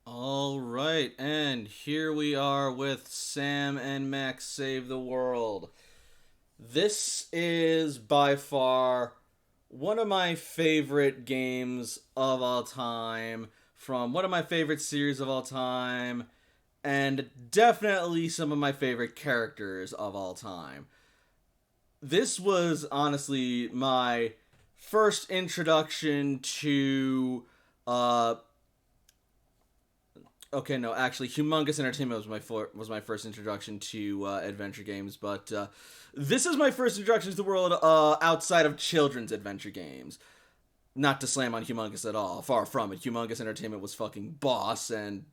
Alright, and here we are with Sam and Max Save the World. This is by far one of my favorite games of all time, from one of my favorite series of all time, and definitely some of my favorite characters of all time. This was honestly my first introduction to okay, no, actually, Humongous Entertainment was my first introduction to adventure games, but this is my first introduction to the world outside of children's adventure games. Not to slam on Humongous at all, far from it. Humongous Entertainment was fucking boss, and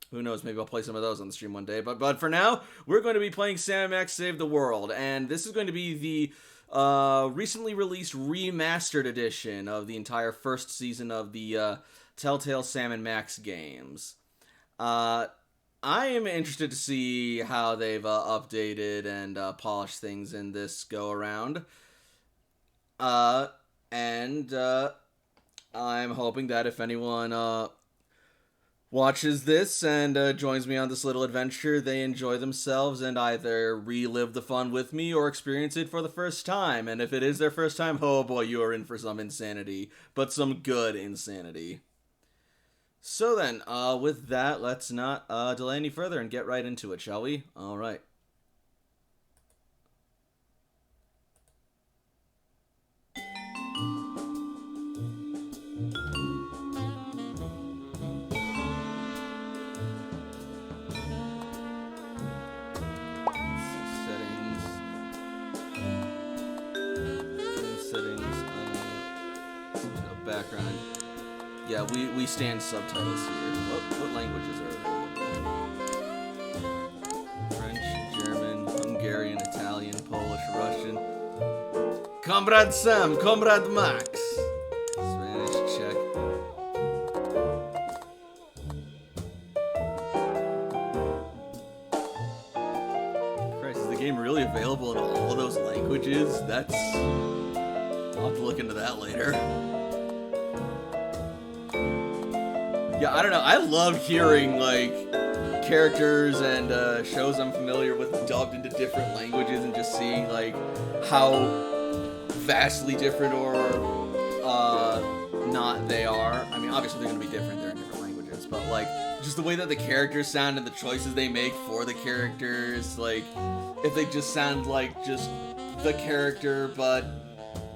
who knows, maybe I'll play some of those on the stream one day. But for now, we're going to be playing Sam Max Save the World, and this is going to be the recently released remastered edition of the entire first season of the Telltale Sam & Max games. I am interested to see how they've updated and polished things in this go-around. And I'm hoping that if anyone watches this and joins me on this little adventure, they enjoy themselves and either relive the fun with me or experience it for the first time. And if it is their first time, oh boy, you are in for some insanity, but some good insanity. So then, with that, let's not delay any further and get right into it, shall we? Alright. Background. Yeah, we stand subtitles here. What languages are there? French, German, Hungarian, Italian, Polish, Russian. Comrade Sam, Comrade Max. Spanish, Czech. Christ, is the game really available in all of those languages? That's... I'll have to look into that later. Yeah, I don't know. I love hearing, like, characters and shows I'm familiar with dubbed into different languages and just seeing, like, how vastly different or not they are. I mean, obviously they're going to be different. They're in different languages. But, like, just the way that the characters sound and the choices they make for the characters, like, if they just sound like just the character, but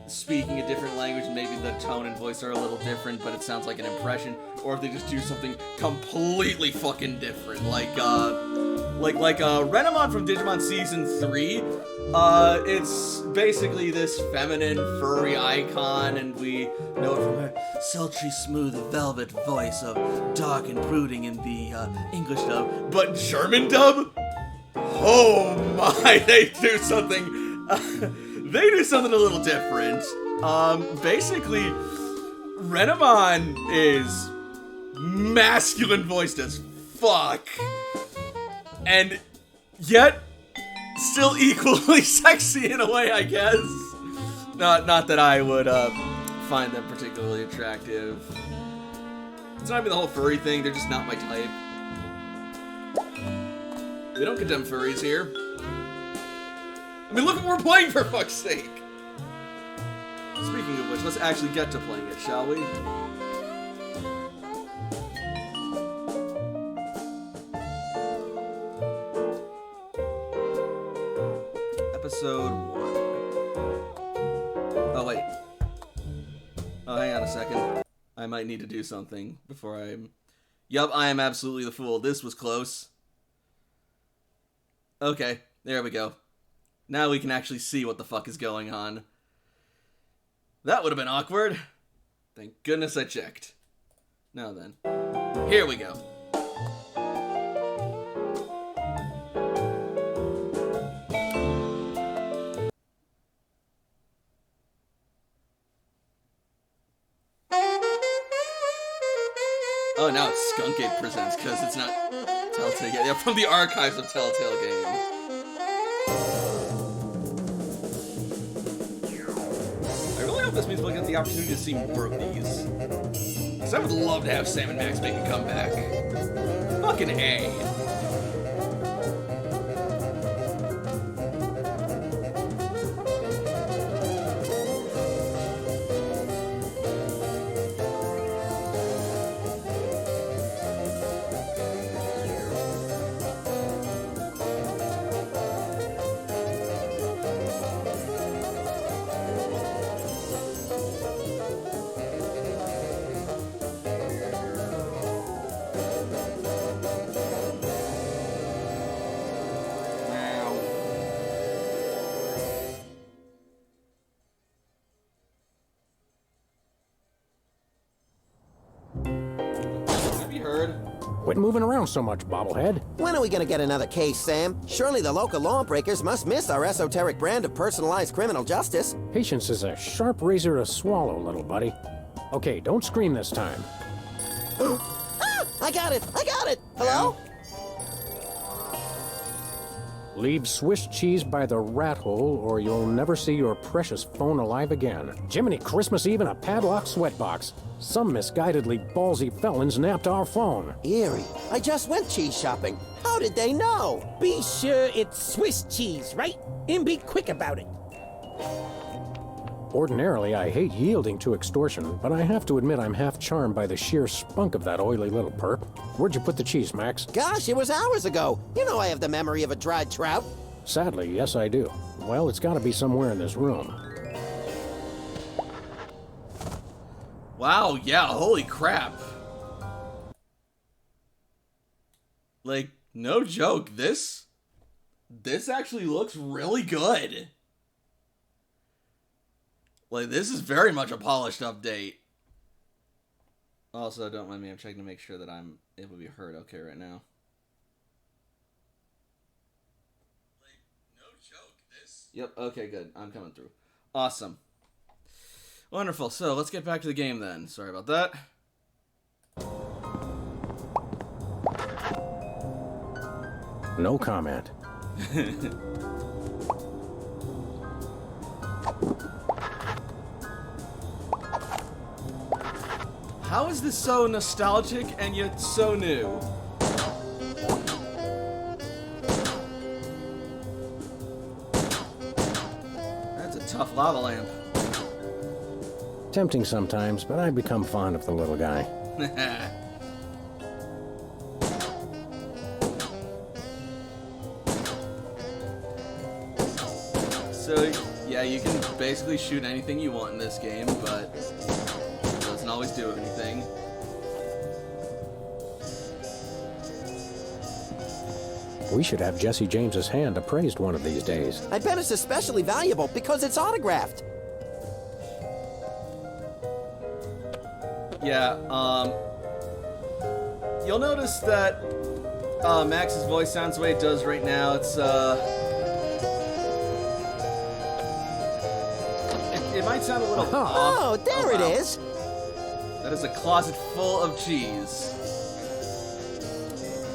speaking a different language, maybe the tone and voice are a little different, but it sounds like an impression, or if they just do something completely fucking different, like Renamon from Digimon Season 3, it's basically this feminine, furry icon, and we know it from her sultry, smooth, velvet voice of dark and brooding in the, English dub. But German dub? Oh my, they do something, they do something a little different. Basically, Renamon is masculine voiced as fuck. And yet, still equally sexy in a way, I guess. Not that I would find them particularly attractive. It's not even the whole furry thing, they're just not my type. We don't condemn furries here. I mean, look what we're playing, for fuck's sake! Speaking of which, let's actually get to playing it, shall we? Episode 1. Oh, wait. Oh, hang on a second. I might need to do something before I'm... Yup, I am absolutely the fool. This was close. Okay, there we go. Now we can actually see what the fuck is going on. That would have been awkward. Thank goodness I checked. Now then. Here we go. Oh, now it's Skunkade Presents, because it's not Telltale. Yeah, from the archives of Telltale games. I really hope this means we'll get the opportunity to see more of these. Because I would love to have Sam and Max make a comeback. Fucking A. Quit moving around so much, bobblehead. When are we gonna get another case, Sam? Surely the local lawbreakers must miss our esoteric brand of personalized criminal justice. Patience is a sharp razor to swallow, little buddy. Okay, don't scream this time. Ah! I got it! I got it! Hello? Leave Swiss cheese by the rat hole, or you'll never see your precious phone alive again. Jiminy Christmas Eve in a padlocked sweatbox. Some misguidedly ballsy felons napped our phone. Eerie. I just went cheese shopping. How did they know? Be sure it's Swiss cheese, right? And be quick about it. Ordinarily, I hate yielding to extortion, but I have to admit I'm half charmed by the sheer spunk of that oily little perp. Where'd you put the cheese, Max? Gosh, it was hours ago. You know I have the memory of a dried trout. Sadly, yes I do. Well, it's gotta be somewhere in this room. Wow, yeah, holy crap. Like, no joke, this actually looks really good. Like, this is very much a polished update. Also, don't mind me, I'm checking to make sure that I'm able to be heard okay right now. Like, no joke, this... Yep, okay, good. I'm coming through. Awesome. Wonderful, so let's get back to the game then. Sorry about that. No comment. How is this so nostalgic and yet so new? That's a tough lava lamp. Tempting sometimes, but I've become fond of the little guy. So, yeah, you can basically shoot anything you want in this game, but it doesn't always do anything. We should have Jesse James's hand appraised one of these days. I bet it's especially valuable because it's autographed. Yeah, you'll notice that Max's voice sounds the way it does right now. It's, it might sound a little off. Oh, there it wow. is. That is a closet full of cheese.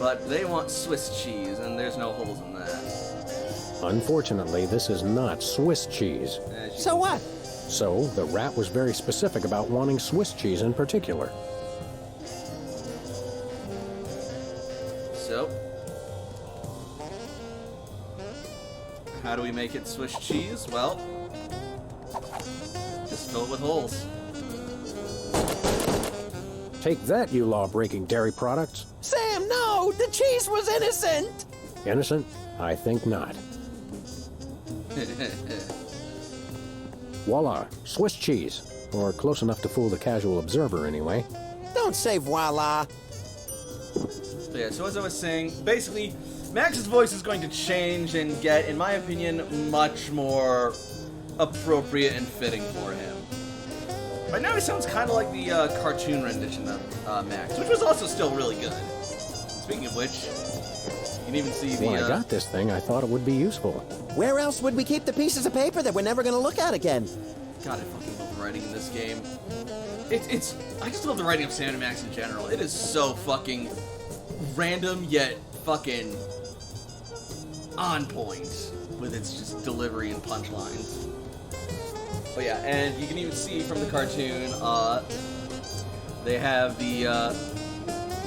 But they want Swiss cheese, and there's no holes in that. Unfortunately, this is not Swiss cheese. So what? So, the rat was very specific about wanting Swiss cheese in particular. So, how do we make it Swiss cheese? Well, just fill it with holes. Take that, you law-breaking dairy products. Sam, no! The cheese was innocent! Innocent? I think not. Voila, Swiss cheese. Or close enough to fool the casual observer, anyway. Don't say voila. So yeah, so as I was saying, basically, Max's voice is going to change and get, in my opinion, much more appropriate and fitting for him. Right now he sounds kind of like the cartoon rendition of Max, which was also still really good. Speaking of which, you can even see the... When I got this thing, I thought it would be useful. Where else would we keep the pieces of paper that we're never gonna look at again? God, I fucking love the writing in this game. I just love the writing of Sam and Max in general. It is so fucking random, yet fucking on point with its just delivery and punchlines. But yeah, and you can even see from the cartoon, they have the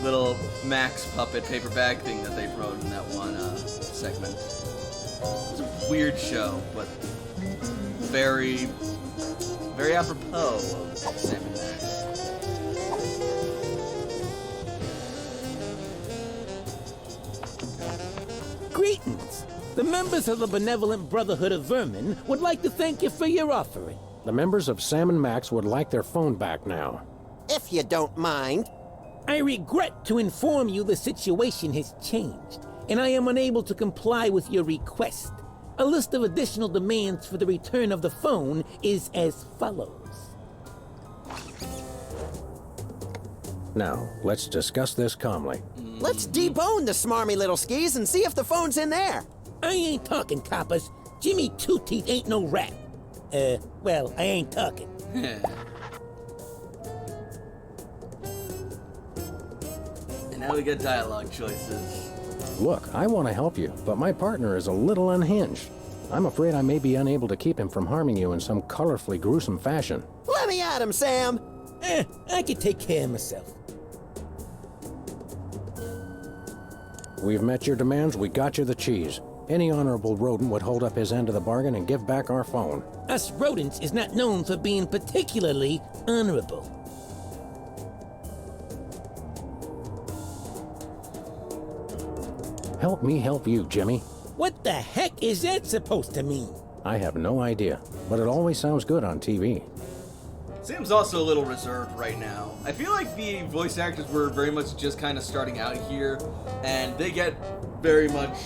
little Max puppet paper bag thing that they promoted in that one segment. It's a weird show, but very, very apropos of Sam and Max. Greetings. The members of the Benevolent Brotherhood of Vermin would like to thank you for your offering. The members of Sam and Max would like their phone back now. If you don't mind. I regret to inform you the situation has changed, and I am unable to comply with your request. A list of additional demands for the return of the phone is as follows. Now, let's discuss this calmly. Let's debone the smarmy little skis and see if the phone's in there. I ain't talking, coppers. Jimmy Two-Teeth ain't no rat. Well, I ain't talking. And now we get dialogue choices. Look, I want to help you, but my partner is a little unhinged. I'm afraid I may be unable to keep him from harming you in some colorfully gruesome fashion. Let me at him, Sam. I can take care of myself. We've met your demands, we got you the cheese. Any honorable rodent would hold up his end of the bargain and give back our phone. Us rodents is not known for being particularly honorable. Help me help you, Jimmy. What the heck is that supposed to mean? I have no idea, but it always sounds good on TV. Sam's also a little reserved right now. I feel like the voice actors were very much just kind of starting out here, and they get very much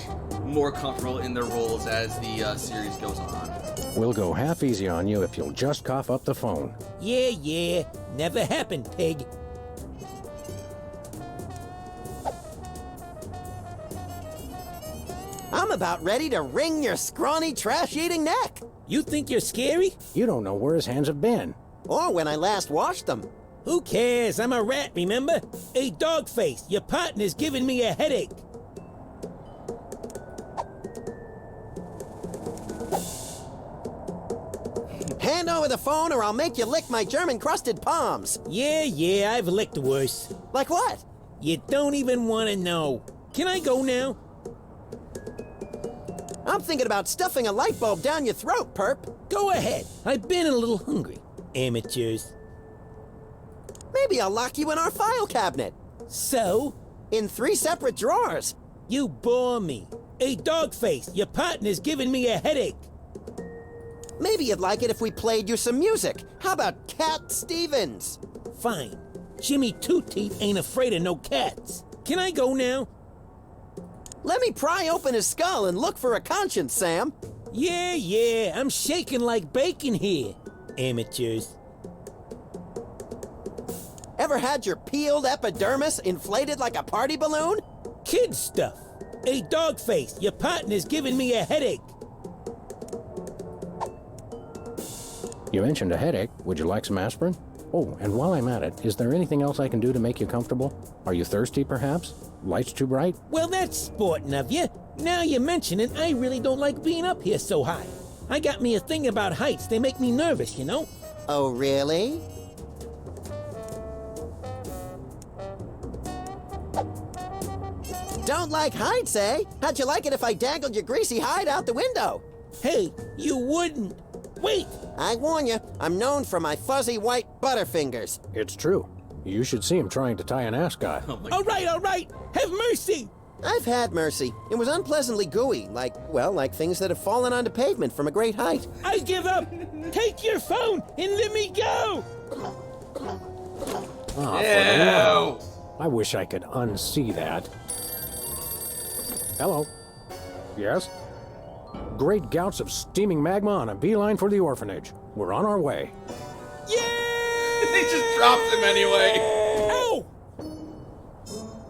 more comfortable in their roles as the series goes on. We'll go half easy on you if you'll just cough up the phone. Yeah, never happened, pig. I'm about ready to wring your scrawny, trash-eating neck. You think you're scary? You don't know where his hands have been. Or when I last washed them. Who cares? I'm a rat, remember? Hey, Dogface, your partner's giving me a headache. Hand over the phone or I'll make you lick my German-crusted palms. Yeah, I've licked worse. Like what? You don't even want to know. Can I go now? I'm thinking about stuffing a light bulb down your throat, perp. Go ahead. I've been a little hungry. Amateurs. Maybe I'll lock you in our file cabinet. So? In 3 separate drawers. You bore me. Hey, Dogface, your partner's giving me a headache. Maybe you'd like it if we played you some music. How about Cat Stevens? Fine. Jimmy Two-Teeth ain't afraid of no cats. Can I go now? Let me pry open his skull and look for a conscience, Sam. Yeah, I'm shaking like bacon here. Amateurs. Ever had your peeled epidermis inflated like a party balloon? Kid stuff. Hey, Dogface, your partner's giving me a headache. You mentioned a headache. Would you like some aspirin? Oh, and while I'm at it, is there anything else I can do to make you comfortable? Are you thirsty, perhaps? Lights too bright? Well, that's sporting of you. Now you mention it, I really don't like being up here so high. I got me a thing about heights. They make me nervous, you know? Oh, really? Don't like heights, eh? How'd you like it if I dangled your greasy hide out the window? Hey, you wouldn't. Wait! I warn you, I'm known for my fuzzy white butterfingers. It's true. You should see him trying to tie an ascot. Oh my All right. Have mercy! I've had mercy. It was unpleasantly gooey, like things that have fallen onto pavement from a great height. I give up! Take your phone and let me go! Ah, for the love. I wish I could unsee that. Hello. Yes? Great gouts of steaming magma on a beeline for the orphanage. We're on our way. Yeah! They just dropped him anyway. Ow!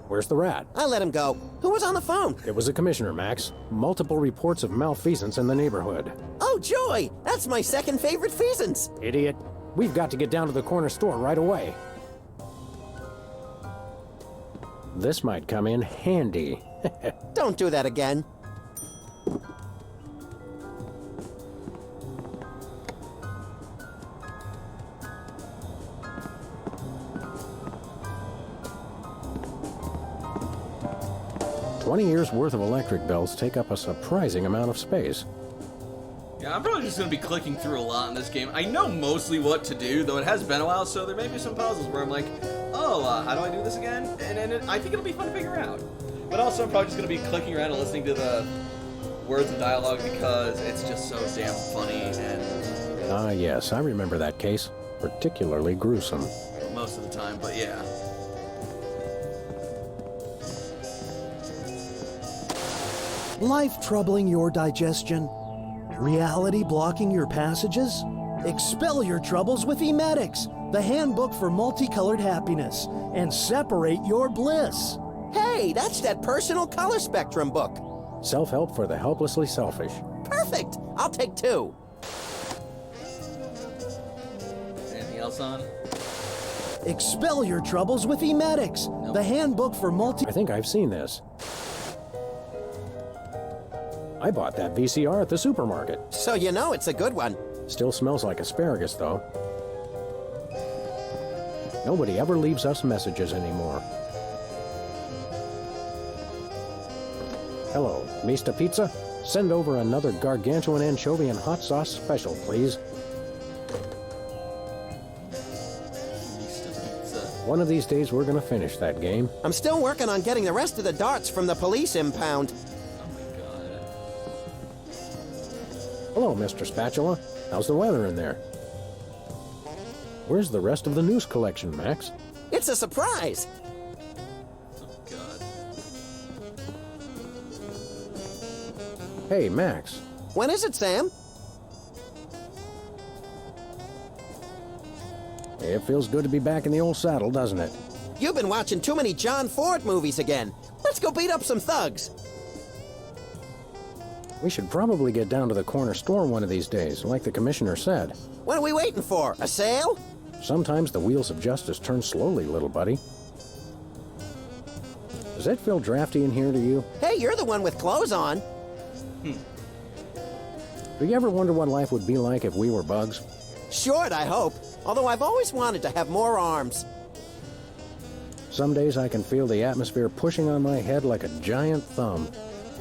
Where's the rat? I let him go. Who was on the phone? It was a commissioner, Max. Multiple reports of malfeasance in the neighborhood. Oh, joy! That's my second favorite feasance. Idiot. We've got to get down to the corner store right away. This might come in handy. Don't do that again. $20 worth of electric bills take up a surprising amount of space. Yeah, I'm probably just going to be clicking through a lot in this game. I know mostly what to do, though it has been a while, so there may be some puzzles where I'm like, oh, how do I do this again? And I think it'll be fun to figure out. But also, I'm probably just going to be clicking around and listening to the words and dialogue because it's just so damn funny and... Ah, yes, I remember that case. Particularly gruesome. most of the time, but yeah. Life troubling your digestion? Reality blocking your passages? Expel your troubles with Emetics, the handbook for multicolored happiness, and separate your bliss. Hey, that's that personal color spectrum book. Self-help for the helplessly selfish. Perfect. I'll take 2. Anything else on? Expel your troubles with Emetics, the handbook for I think I've seen this. I bought that VCR at the supermarket. So you know it's a good one. Still smells like asparagus, though. Nobody ever leaves us messages anymore. Hello, Mr. Pizza? Send over another gargantuan anchovy and hot sauce special, please. One of these days, we're gonna finish that game. I'm still working on getting the rest of the darts from the police impound. Oh my god. Hello, Mr. Spatula. How's the weather in there? Where's the rest of the news collection, Max? It's a surprise. Oh god. Hey, Max. When is it, Sam? It feels good to be back in the old saddle, doesn't it? You've been watching too many John Ford movies again. Let's go beat up some thugs. We should probably get down to the corner store one of these days, like the commissioner said. What are we waiting for? A sale? Sometimes the wheels of justice turn slowly, little buddy. Does that feel drafty in here to you? Hey, you're the one with clothes on. Do you ever wonder what life would be like if we were bugs? Short, I hope. Although I've always wanted to have more arms. Some days I can feel the atmosphere pushing on my head like a giant thumb.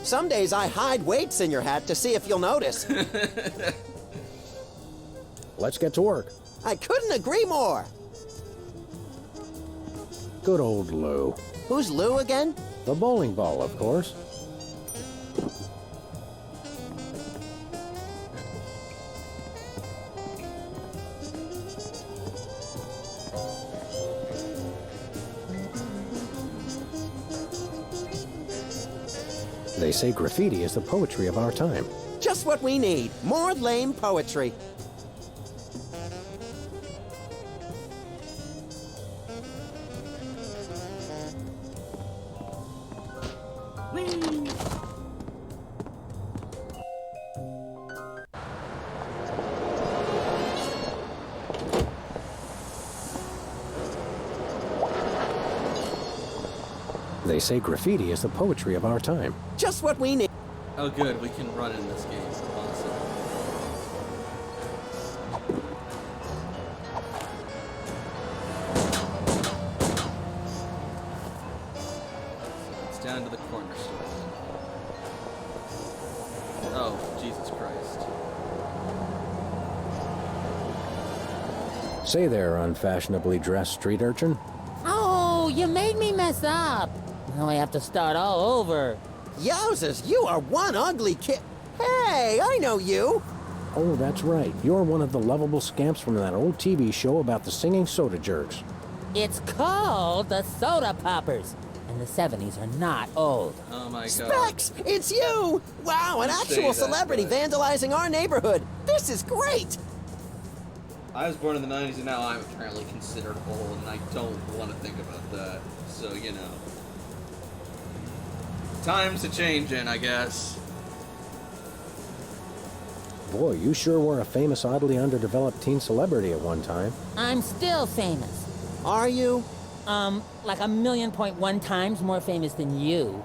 Some days I hide weights in your hat to see if you'll notice. Let's get to work. I couldn't agree more. Good old Lou. Who's Lou again? The bowling ball, of course. They say graffiti is the poetry of our time. Just what we need. More lame poetry. They say graffiti is the poetry of our time. Just what we need. Oh good, we can run in this game. Awesome. It's down to the corner store. Oh, Jesus Christ. Say there, unfashionably dressed street urchin. Oh, you made me mess up. Now I have to start all over. Yowzers, you are one ugly kid. Hey, I know you. Oh, that's right. You're one of the lovable scamps from that old TV show about the singing soda jerks. It's called the Soda Poppers. And the 70s are not old. Oh my god. Specs, it's you. Wow, an You say actual that, celebrity but- vandalizing our neighborhood. This is great. I was born in the 90s and now I'm apparently considered old and I don't want to think about that. So, you know. Times a changing, I guess. Boy, you sure were a famous, oddly underdeveloped teen celebrity at one time. I'm still famous. Are you? Like 1,000,000.1 times more famous than you.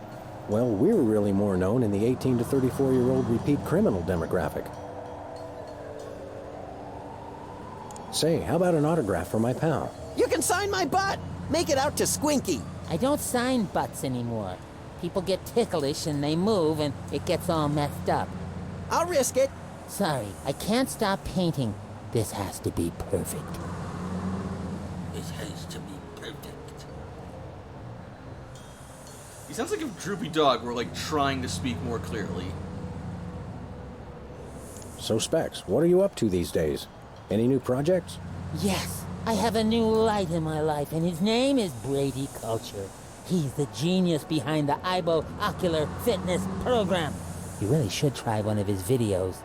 Well, we're really more known in the 18 to 34-year-old repeat criminal demographic. Say, how about an autograph for my pal? You can sign my butt. Make it out to Squinky. I don't sign butts anymore. People get ticklish and they move and it gets all messed up. I'll risk it. Sorry, I can't stop painting. This has to be perfect. This has to be perfect. He sounds like a droopy dog were like trying to speak more clearly. So, Specs, what are you up to these days? Any new projects? Yes, I have a new light in my life, and his name is Brady Culture. He's the genius behind the IBO Ocular Fitness Program. You really should try one of his videos.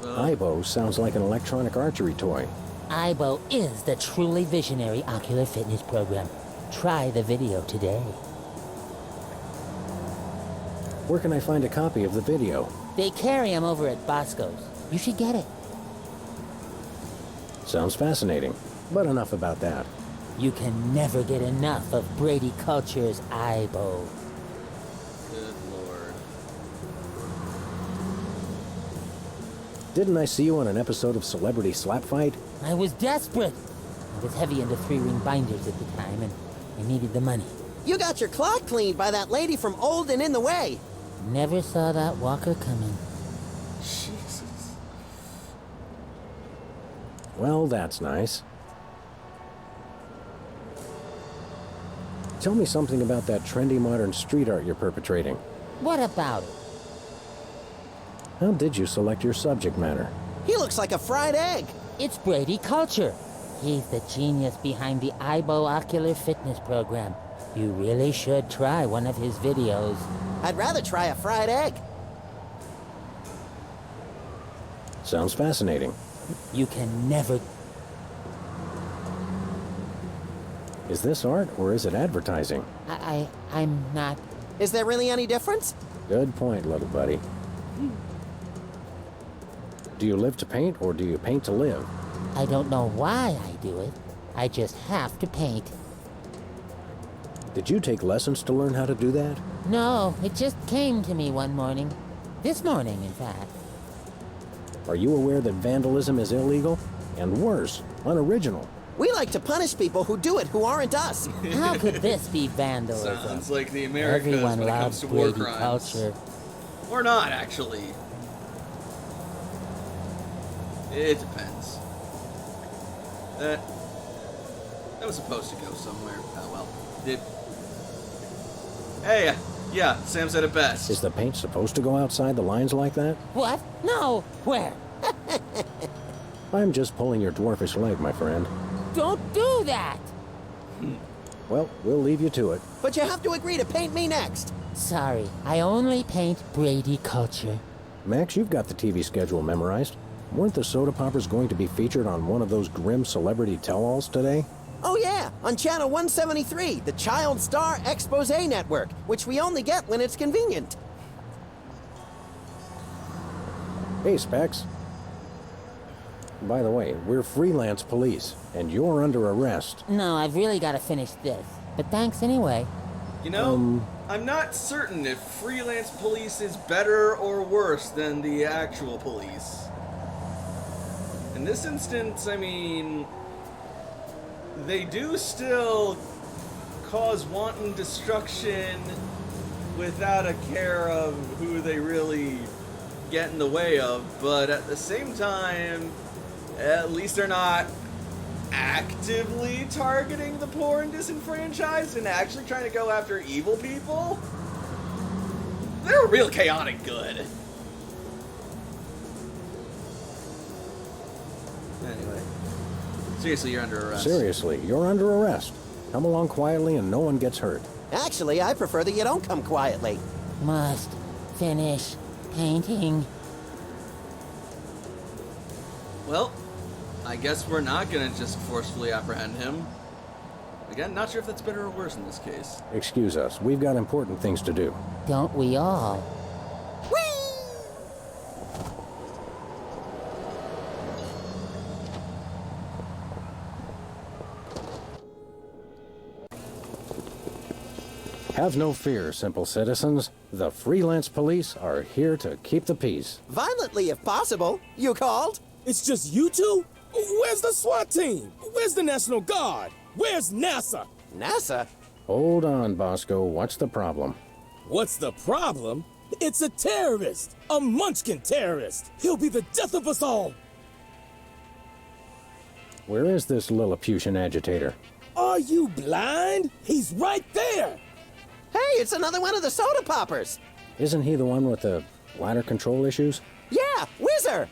IBO sounds like an electronic archery toy. IBO is the truly visionary ocular fitness program. Try the video today. Where can I find a copy of the video? They carry them over at Bosco's. You should get it. Sounds fascinating, but enough about that. You can never get enough of Brady Culture's IBO. Good lord. Didn't I see you on an episode of Celebrity Slap Fight? I was desperate. I was heavy into 3-ring binders at the time, and I needed the money. You got your clock cleaned by that lady from Old and in the Way. Never saw that walker coming. Jesus. Well, that's nice. Tell me something about that trendy modern street art you're perpetrating. What about it? How did you select your subject matter? He looks like a fried egg. It's Brady Culture. He's the genius behind the IBO Ocular Fitness Program. You really should try one of his videos. I'd rather try a fried egg. Sounds fascinating. You can never... Is this art or is it advertising? I'm not... Is there really any difference? Good point, little buddy. Do you live to paint or do you paint to live? I don't know why I do it. I just have to paint. Did you take lessons to learn how to do that? No, it just came to me one morning. This morning, in fact. Are you aware that vandalism is illegal? And worse, unoriginal. We like to punish people who do it who aren't us. How could this be vandalism? Sounds like the Americas Everyone when it comes loves to war Brady crimes. Culture. Or not, actually. It depends. That was supposed to go somewhere. Oh well. Hey, yeah, Sam said it best. Is the paint supposed to go outside the lines like that? What? No! Where? I'm just pulling your dwarfish leg, my friend. Don't do that! Well, we'll leave you to it. But you have to agree to paint me next. Sorry, I only paint Brady culture. Max, you've got the TV schedule memorized. Weren't the soda poppers going to be featured on one of those grim celebrity tell-alls today? Oh yeah, on channel 173, the Child Star Expose Network, which we only get when it's convenient. Hey, Specs. By the way, we're Freelance Police, and you're under arrest. No, I've really got to finish this. But thanks anyway. You know, I'm not certain if Freelance Police is better or worse than the actual police. In this instance, I mean, they do still cause wanton destruction without a care of who they really get in the way of, but at the same time, at least they're not actively targeting the poor and disenfranchised and actually trying to go after evil people. They're real chaotic good. Anyway. Seriously, you're under arrest. Seriously, you're under arrest. Come along quietly and no one gets hurt. Actually, I prefer that you don't come quietly. Must finish painting. Well, I guess we're not gonna just forcefully apprehend him. Again, not sure if that's better or worse in this case. Excuse us, we've got important things to do. Don't we all? Have no fear, simple citizens. The Freelance Police are here to keep the peace. Violently, if possible. You called? It's just you two? Where's the SWAT team? Where's the National Guard? Where's NASA? NASA? Hold on, Bosco. What's the problem? What's the problem? It's a terrorist! A Munchkin terrorist! He'll be the death of us all! Where is this Lilliputian agitator? Are you blind? He's right there! Hey, it's another one of the soda poppers. Isn't he the one with the bladder control issues? Yeah, Whizzer.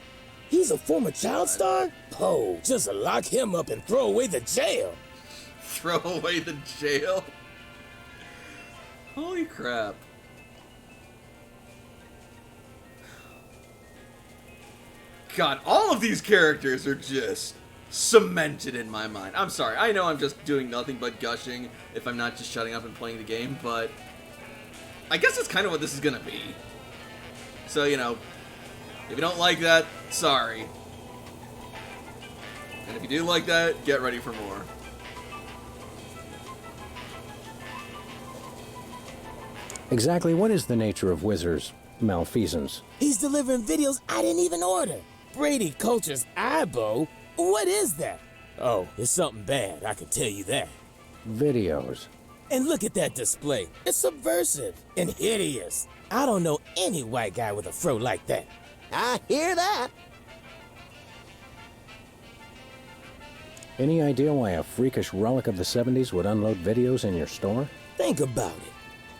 He's a former child star? Oh, just lock him up and throw away the jail. Throw away the jail? Holy crap. God, all of these characters are just cemented in my mind. I'm sorry, I know I'm just doing nothing but gushing if I'm not just shutting up and playing the game, but I guess that's kind of what this is gonna be. So, you know, if you don't like that, sorry. And if you do like that, get ready for more. Exactly what is the nature of Whizzer's malfeasance? He's delivering videos I didn't even order. Brady Culture's eyebow? What is that? Oh, it's something bad, I can tell you that. Videos. And look at that display. It's subversive and hideous. I don't know any white guy with a fro like that. I hear that. Any idea why a freakish relic of the 70s would unload videos in your store? Think about it.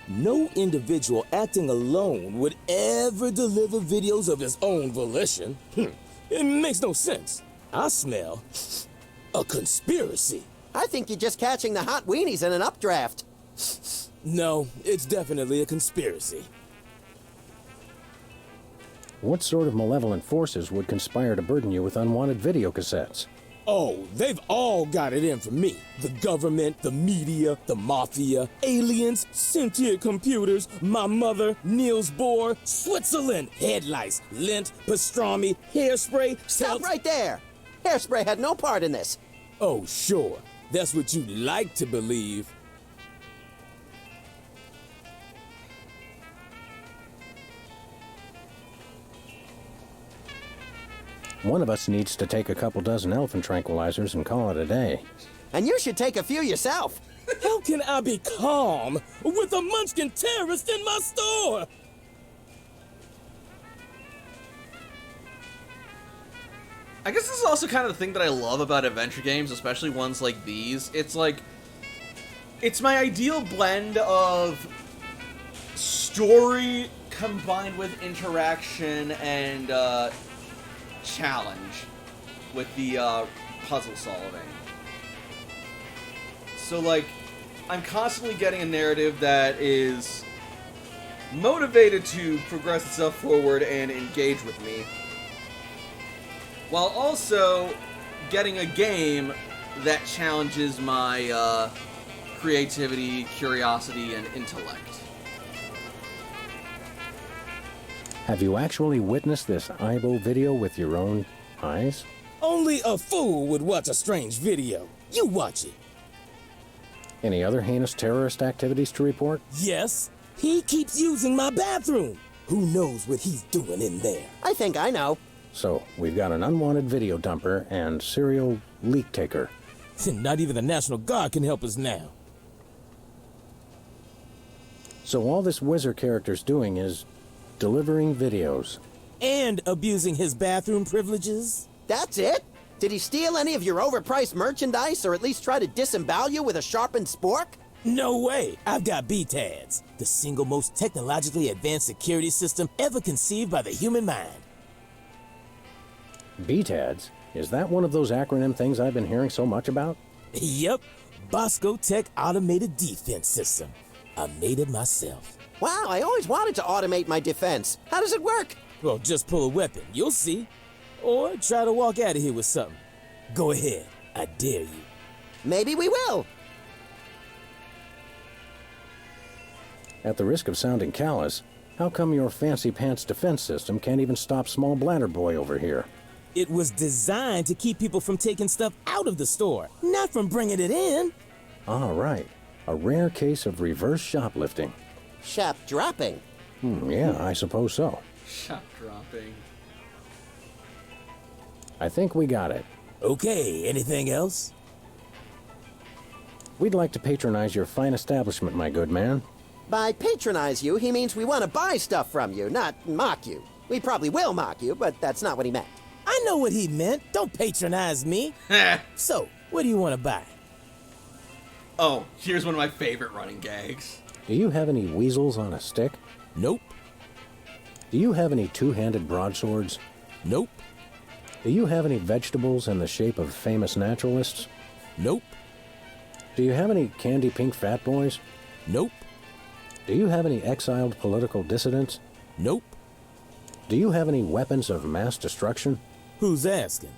No individual acting alone would ever deliver videos of his own volition. It makes no sense. I smell a conspiracy. I think you're just catching the hot weenies in an updraft. No, it's definitely a conspiracy. What sort of malevolent forces would conspire to burden you with unwanted video cassettes? Oh, they've all got it in for me. The government, the media, the mafia, aliens, sentient computers, my mother, Niels Bohr, Switzerland, headlights, lint, pastrami, hairspray, Stop right there. Hairspray had no part in this. Oh, sure. That's what you like to believe. One of us needs to take a couple dozen elephant tranquilizers and call it a day. And you should take a few yourself. How can I be calm with a Munchkin terrorist in my store? I guess this is also kind of the thing that I love about adventure games, especially ones like these. It's like, it's my ideal blend of story combined with interaction and challenge with the puzzle solving. So, like, I'm constantly getting a narrative that is motivated to progress itself forward and engage with me, while also getting a game that challenges my creativity, curiosity, and intellect. Have you actually witnessed this Aibo video with your own eyes? Only a fool would watch a strange video. You watch it. Any other heinous terrorist activities to report? Yes, he keeps using my bathroom. Who knows what he's doing in there? I think I know. So, we've got an unwanted video dumper and serial leak taker. Not even the National Guard can help us now. So all this wizard character's doing is delivering videos. And abusing his bathroom privileges? That's it? Did he steal any of your overpriced merchandise or at least try to disembowel you with a sharpened spork? No way. I've got BTADS, the single most technologically advanced security system ever conceived by the human mind. BTADS? Is that one of those acronym things I've been hearing so much about? Yep, Bosco Tech Automated Defense System. I made it myself. Wow, I always wanted to automate my defense. How does it work? Well, just pull a weapon, you'll see. Or try to walk out of here with something. Go ahead, I dare you. Maybe we will. At the risk of sounding callous, how come your fancy pants defense system can't even stop small bladder boy over here? It was designed to keep people from taking stuff out of the store, not from bringing it in. Ah, right. A rare case of reverse shoplifting. Shop dropping. Yeah, I suppose so. Shop dropping. I think we got it. Okay, anything else? We'd like to patronize your fine establishment, my good man. By patronize you, he means we want to buy stuff from you, not mock you. We probably will mock you, but that's not what he meant. I know what he meant. Don't patronize me. So, what do you want to buy? Oh, here's one of my favorite running gags. Do you have any weasels on a stick? Nope. Do you have any two-handed broadswords? Nope. Do you have any vegetables in the shape of famous naturalists? Nope. Do you have any candy pink fat boys? Nope. Do you have any exiled political dissidents? Nope. Do you have any weapons of mass destruction? Who's asking?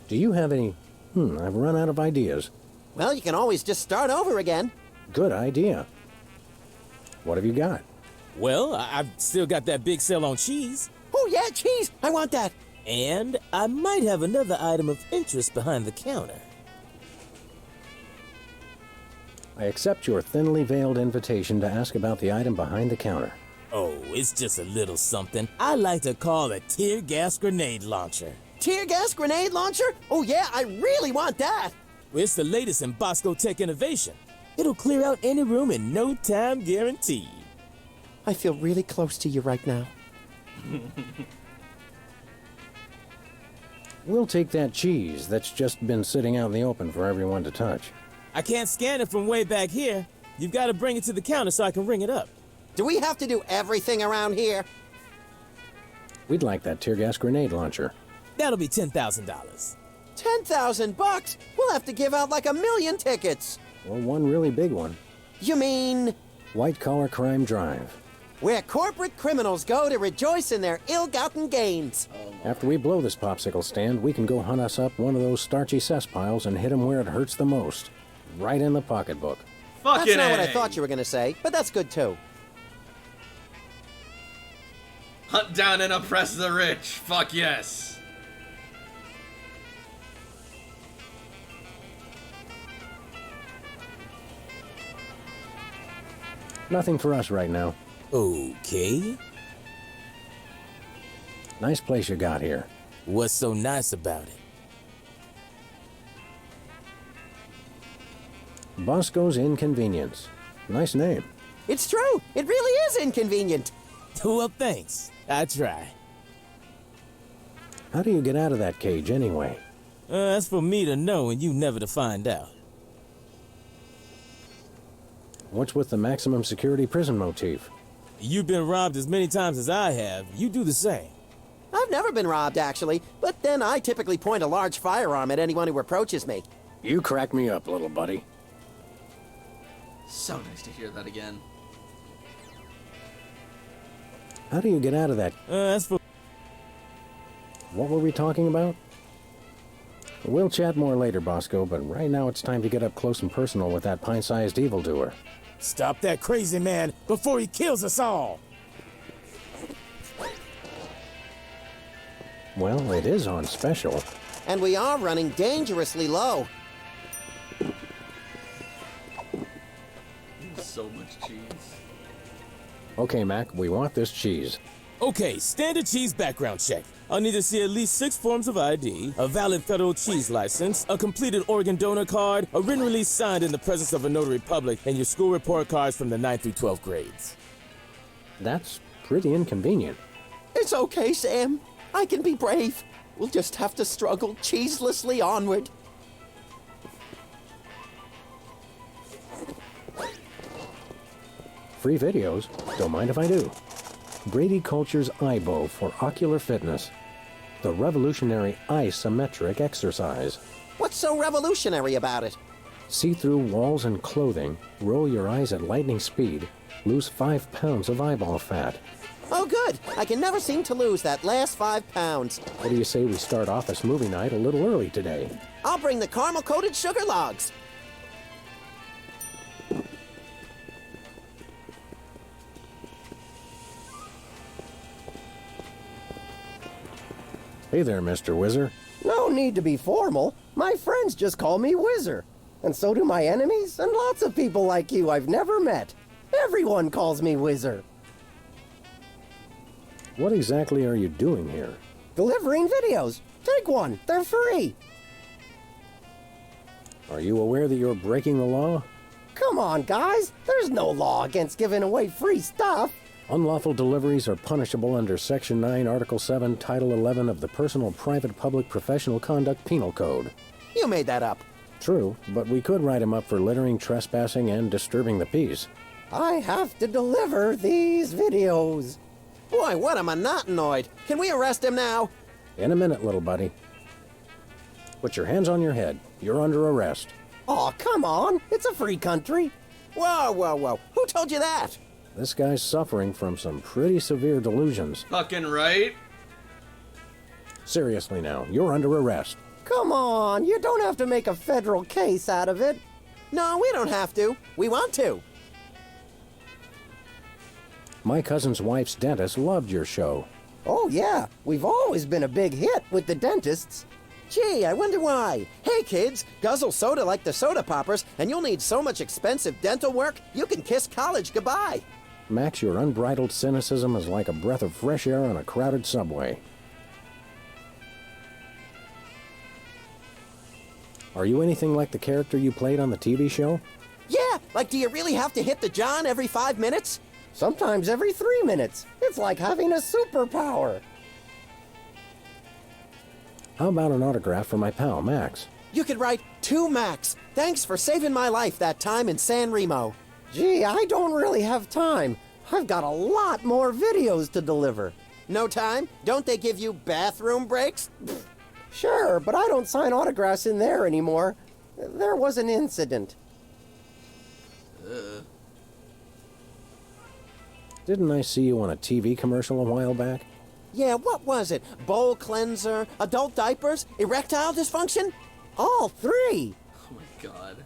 Do you have any... I've run out of ideas. Well, you can always just start over again. Good idea. What have you got? Well, I've still got that big sale on cheese. Oh yeah, cheese! I want that. And I might have another item of interest behind the counter. I accept your thinly veiled invitation to ask about the item behind the counter. Oh, it's just a little something I like to call a tear gas grenade launcher. Tear gas grenade launcher? Oh yeah, I really want that. It's the latest in Bosco Tech innovation. It'll clear out any room in no time guaranteed. I feel really close to you right now. We'll take that cheese that's just been sitting out in the open for everyone to touch. I can't scan it from way back here. You've got to bring it to the counter so I can ring it up. Do we have to do everything around here? We'd like that tear gas grenade launcher. That'll be $10,000. 10,000 bucks? We'll have to give out like 1 million tickets. Or one really big one. You mean White Collar Crime Drive. where corporate criminals go to rejoice in their ill-gotten gains? After we blow this popsicle stand, we can go hunt us up one of those starchy cesspiles and hit 'em where it hurts the most. Right in the pocketbook. Fucking That's not what I A. thought you were gonna say, but that's good too. Hunt down and oppress the rich. Fuck yes. Nothing for us right now. Okay. Nice place you got here. What's so nice about it? Bosco's Inconvenience. Nice name. It's true. It really is inconvenient. Well, thanks. I try. How do you get out of that cage anyway? That's for me to know and you never to find out. What's with the maximum security prison motif? You've been robbed as many times as I have. You do the same. I've never been robbed, actually, but then I typically point a large firearm at anyone who approaches me. You crack me up, little buddy. So nice to hear that again. How do you get out of that? That's for... What were we talking about? We'll chat more later, Bosco, but right now it's time to get up close and personal with that pint-sized evildoer. Stop that crazy man before he kills us all! Well, it is on special. And we are running dangerously low. So much cheese. Okay, Mac, we want this cheese. Okay, standard cheese background check. I'll need to see at least 6 forms of ID, a valid federal cheese license, a completed organ donor card, a written release signed in the presence of a notary public, and your school report cards from the 9th through 12th grades. That's pretty inconvenient. It's okay, Sam. I can be brave. We'll just have to struggle cheeselessly onward. Free videos? Don't mind if I do. Brady Culture's Eyebow for ocular fitness. The revolutionary isometric exercise. What's so revolutionary about it? See through walls and clothing, roll your eyes at lightning speed, lose 5 pounds of eyeball fat. Oh, good. I can never seem to lose that last 5 pounds. What do you say we start office movie night a little early today? I'll bring the caramel-coated sugar logs. Hey there, Mr. Whizzer. No need to be formal. My friends just call me Whizzer. And so do my enemies, and lots of people like you I've never met. Everyone calls me Whizzer. What exactly are you doing here? Delivering videos. Take one. They're free. Are you aware that you're breaking the law? Come on, guys. There's no law against giving away free stuff. Unlawful deliveries are punishable under Section 9, Article 7, Title 11 of the Personal Private Public Professional Conduct Penal Code. You made that up. True, but we could write him up for littering, trespassing, and disturbing the peace. I have to deliver these videos. Boy, what a monotanoid. Can we arrest him now? In a minute, little buddy. Put your hands on your head. You're under arrest. Aw, come on. It's a free country. Whoa, whoa, whoa. Who told you that? This guy's suffering from some pretty severe delusions. Fucking right. Seriously now, you're under arrest. Come on. You don't have to make a federal case out of it. No, we don't have to. We want to. My cousin's wife's dentist loved your show. Oh, yeah. We've always been a big hit with the dentists. Gee, I wonder why. Hey, kids, guzzle soda like the soda poppers, and you'll need so much expensive dental work, you can kiss college goodbye. Max, your unbridled cynicism is like a breath of fresh air on a crowded subway. Are you anything like the character you played on the TV show? Yeah, like do you really have to hit the John every 5 minutes? Sometimes every 3 minutes. It's like having a superpower. How about an autograph for my pal, Max? You could write, "To Max, thanks for saving my life that time in San Remo." Gee, I don't really have time. I've got a lot more videos to deliver. No time? Don't they give you bathroom breaks? Sure, but I don't sign autographs in there anymore. There was an incident. Didn't I see you on a TV commercial a while back? Yeah, what was it? Bowl cleanser, adult diapers, erectile dysfunction? All 3. Oh my god.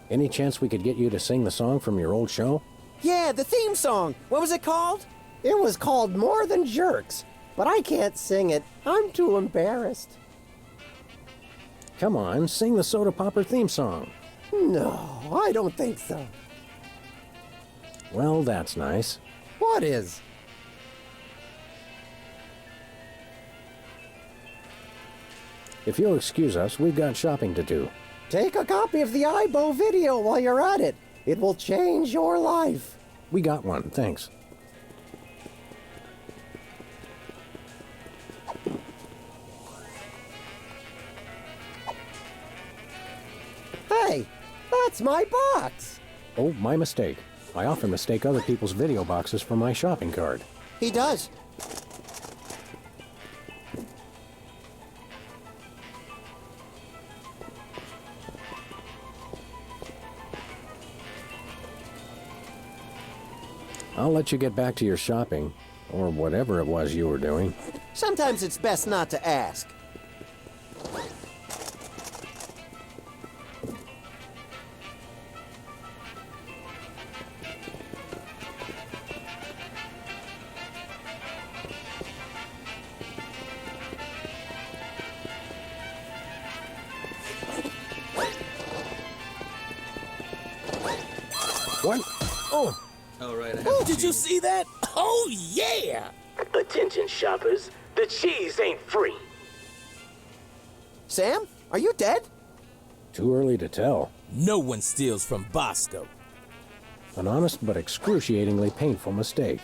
Any chance we could get you to sing the song from your old show? Yeah, the theme song. What was it called? It was called More Than Jerks, but I can't sing it. I'm too embarrassed. Come on, sing the Soda Popper theme song. No, I don't think so. Well, that's nice. What is? If you'll excuse us, we've got shopping to do. Take a copy of the Ibo video while you're at it. It will change your life. We got one, thanks. Hey, that's my box. Oh, my mistake. I often mistake other people's video boxes for my shopping cart. He does. I'll let you get back to your shopping, or whatever it was you were doing. Sometimes it's best not to ask. What? Oh! Oh, right. Did you see that? Oh, yeah! Attention, shoppers. The cheese ain't free. Sam, are you dead? Too early to tell. No one steals from Bosco. An honest but excruciatingly painful mistake.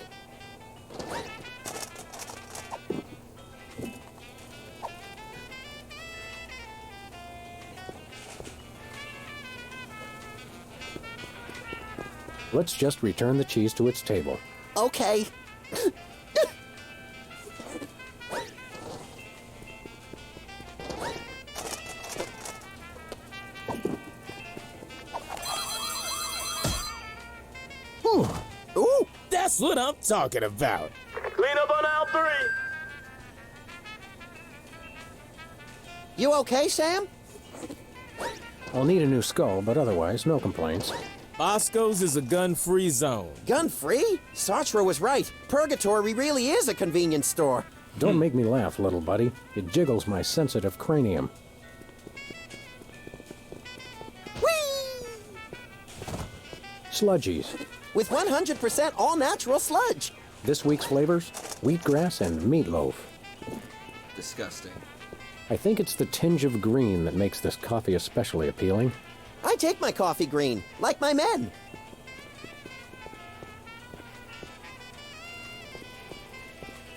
Let's just return the cheese to its table. Okay. Ooh, That's what I'm talking about. Clean up on aisle 3. you okay, Sam? I'll need a new skull, but otherwise, no complaints. Bosco's is a gun-free zone. Gun-free? Sartre was right. Purgatory really is a convenience store. Don't make me laugh, little buddy. It jiggles my sensitive cranium. Whee! Sludgies. With 100% all-natural sludge. This week's flavors, wheatgrass and meatloaf. Disgusting. I think it's the tinge of green that makes this coffee especially appealing. I take my coffee green, like my men.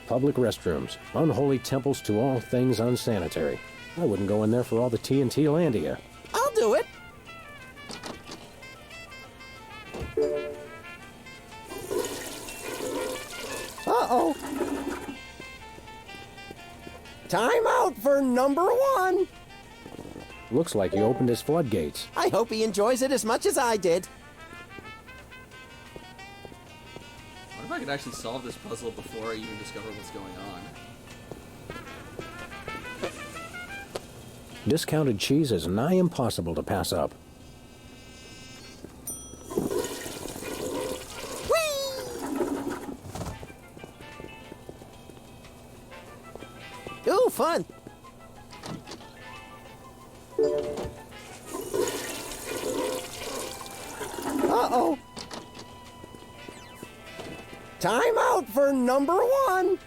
Public restrooms, unholy temples to all things unsanitary. I wouldn't go in there for all the TNT Landia. I'll do it. Uh-oh. Time out for number 1. Looks like he opened his floodgates. I hope he enjoys it as much as I did. What if I could actually solve this puzzle before I even discover what's going on? Discounted cheese is nigh impossible to pass up. Ooh, fun. Uh-oh. Time out for number 1.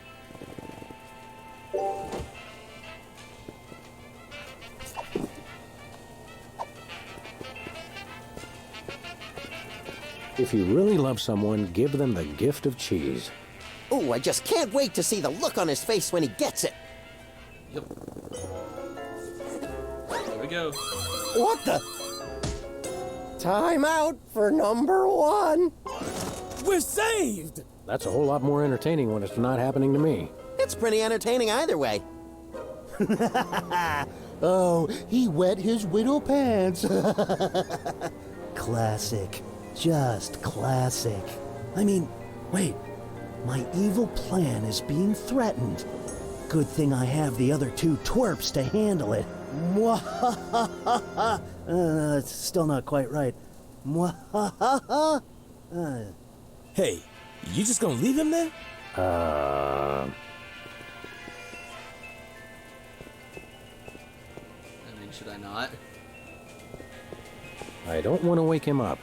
If you really love someone, give them the gift of cheese. Ooh, I just can't wait to see the look on his face when he gets it. Yep. There we go. What the? Time out for number 1. We're saved! That's a whole lot more entertaining when it's not happening to me. It's pretty entertaining either way. Oh, he wet his widow pants. Classic. Just classic. I mean, wait. My evil plan is being threatened. Good thing I have the other 2 twerps to handle it. Mwahahaha. It's still not quite right. Mwahahaha. Hey, you just gonna leave him there? I mean, should I not? I don't want to wake him up.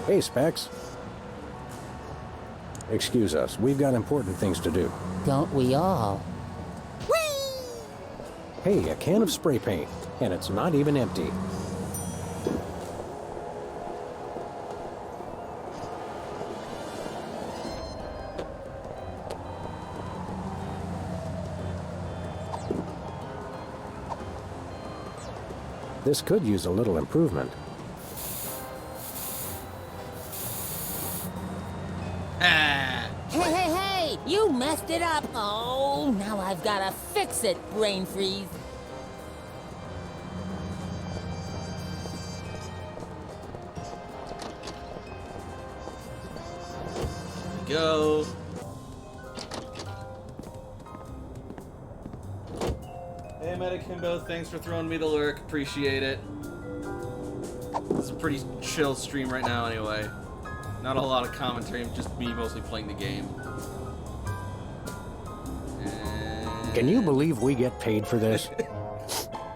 Hey, Specs. Excuse us, we've got important things to do. Don't we all? Hey, a can of spray paint, and it's not even empty. This could use a little improvement. Ah. Hey! You messed it up! Oh, now I've gotta fix it, brain freeze. Go. Hey, Metacimbo, thanks for throwing me the lurk. Appreciate it. This is a pretty chill stream right now, anyway. Not a lot of commentary, just me mostly playing the game. And... Can you believe we get paid for this?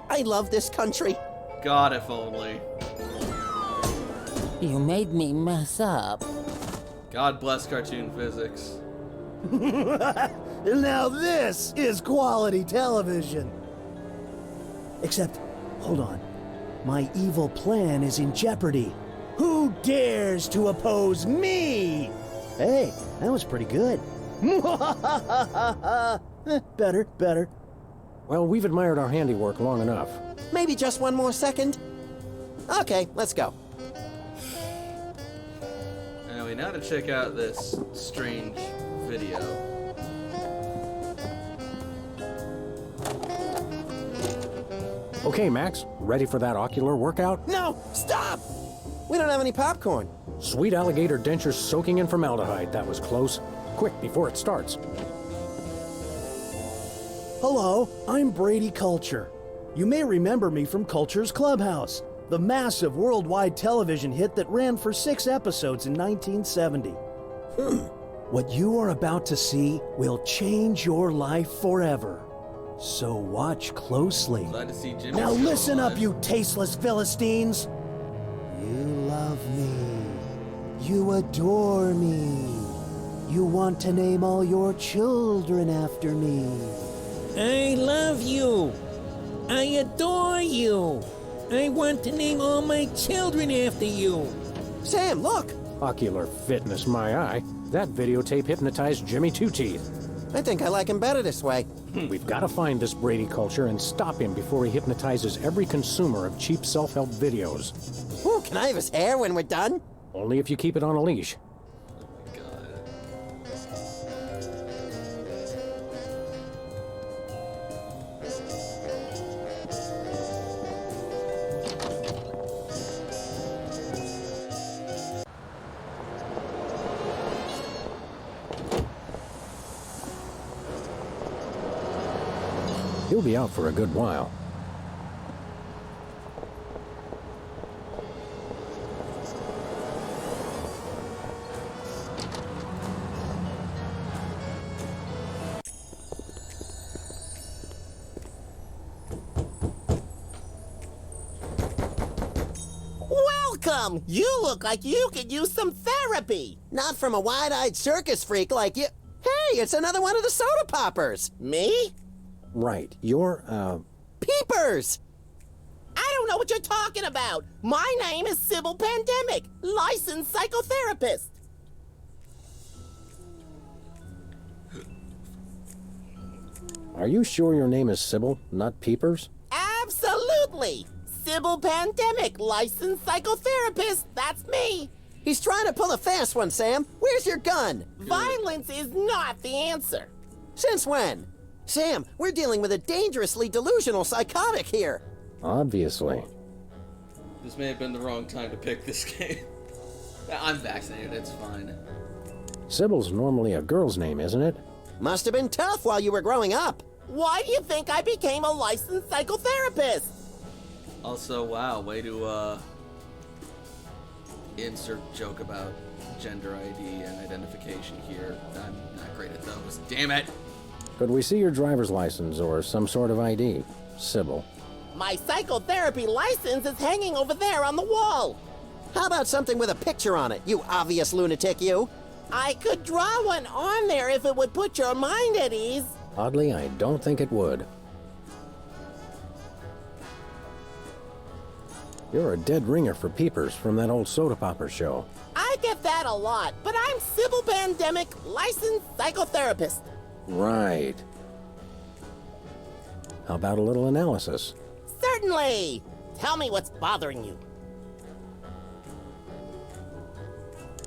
I love this country. God, if only. You made me mess up. God bless cartoon physics. Now this is quality television. Except, hold on. My evil plan is in jeopardy. Who dares to oppose me? Hey, that was pretty good. Better. Well, we've admired our handiwork long enough. Maybe just one more second? Okay, let's go. Anyway, now to check out this strange video. Okay, Max, ready for that ocular workout? No, stop! We don't have any popcorn. Sweet alligator dentures soaking in formaldehyde. That was close. Quick, before it starts. Hello, I'm Brady Culture. You may remember me from Culture's Clubhouse, the massive worldwide television hit that ran for 6 episodes in 1970. What you are about to see will change your life forever. So watch closely. Glad to see Jimmy. Now still listen up, alive. you tasteless Philistines. You love me. You adore me. You want to name all your children after me. I love you. I adore you. I want to name all my children after you. Sam, look! Ocular fitness, my eye. That videotape hypnotized Jimmy Two Teeth. I think I like him better this way. We've got to find this Brady Culture and stop him before he hypnotizes every consumer of cheap self-help videos. Ooh, can I have his hair when we're done? Only if you keep it on a leash. He'll be out for a good while. Welcome! You look like you could use some therapy. Not from a wide-eyed circus freak like you. Hey, it's another one of the soda poppers. Me? Right, you're, Peepers! I don't know what you're talking about. My name is Sybil Pandemic, licensed psychotherapist. Are you sure your name is Sybil, not Peepers? Absolutely. Sybil Pandemic, licensed psychotherapist. That's me. He's trying to pull a fast one, Sam. Where's your gun? Violence is not the answer. Since when? Sam, we're dealing with a dangerously delusional psychotic here. Obviously. This may have been the wrong time to pick this game. I'm vaccinated, it's fine. Sybil's normally a girl's name, isn't it? Must have been tough while you were growing up. Why do you think I became a licensed psychotherapist? Also, wow, way to, insert joke about gender ID and identification here. I'm not great at those. Damn it! Could we see your driver's license or some sort of ID, Sybil? My psychotherapy license is hanging over there on the wall. How about something with a picture on it, you obvious lunatic, you? I could draw one on there if it would put your mind at ease. Oddly, I don't think it would. You're a dead ringer for Peepers from that old soda popper show. I get that a lot, but I'm Sybil Pandemic, licensed psychotherapist. Right. How about a little analysis? Certainly. Tell me what's bothering you.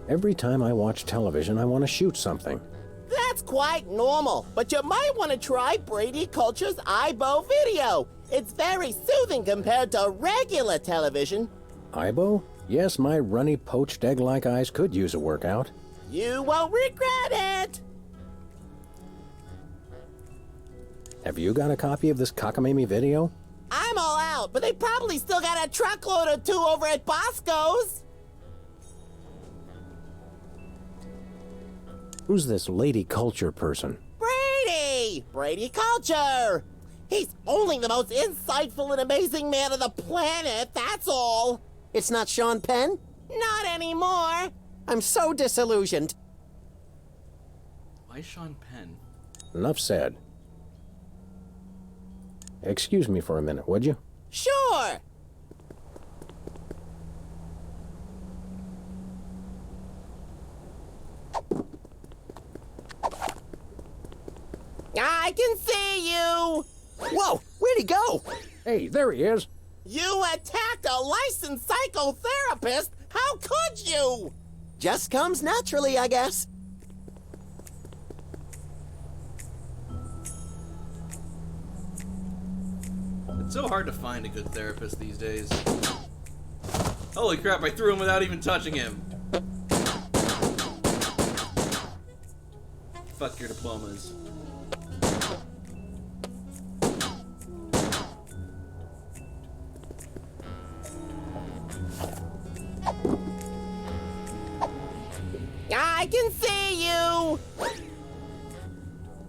Every time I watch television, I want to shoot something. That's quite normal, but you might want to try Brady Culture's Ibo video. It's very soothing compared to regular television. Ibo? Yes, my runny, poached egg-like eyes could use a workout. You won't regret it. Have you got a copy of this cockamamie video? I'm all out, but they probably still got a truckload or two over at Bosco's. Who's this Lady Culture person? Brady! Brady Culture! He's only the most insightful and amazing man on the planet, that's all. It's not Sean Penn? Not anymore. I'm so disillusioned. Why Sean Penn? Enough said. Excuse me for a minute, would you? Sure. I can see you. Whoa, where'd he go? Hey, there he is. You attacked a licensed psychotherapist? How could you? Just comes naturally, I guess. It's so hard to find a good therapist these days. Holy crap, I threw him without even touching him. Fuck your diplomas. I can see you.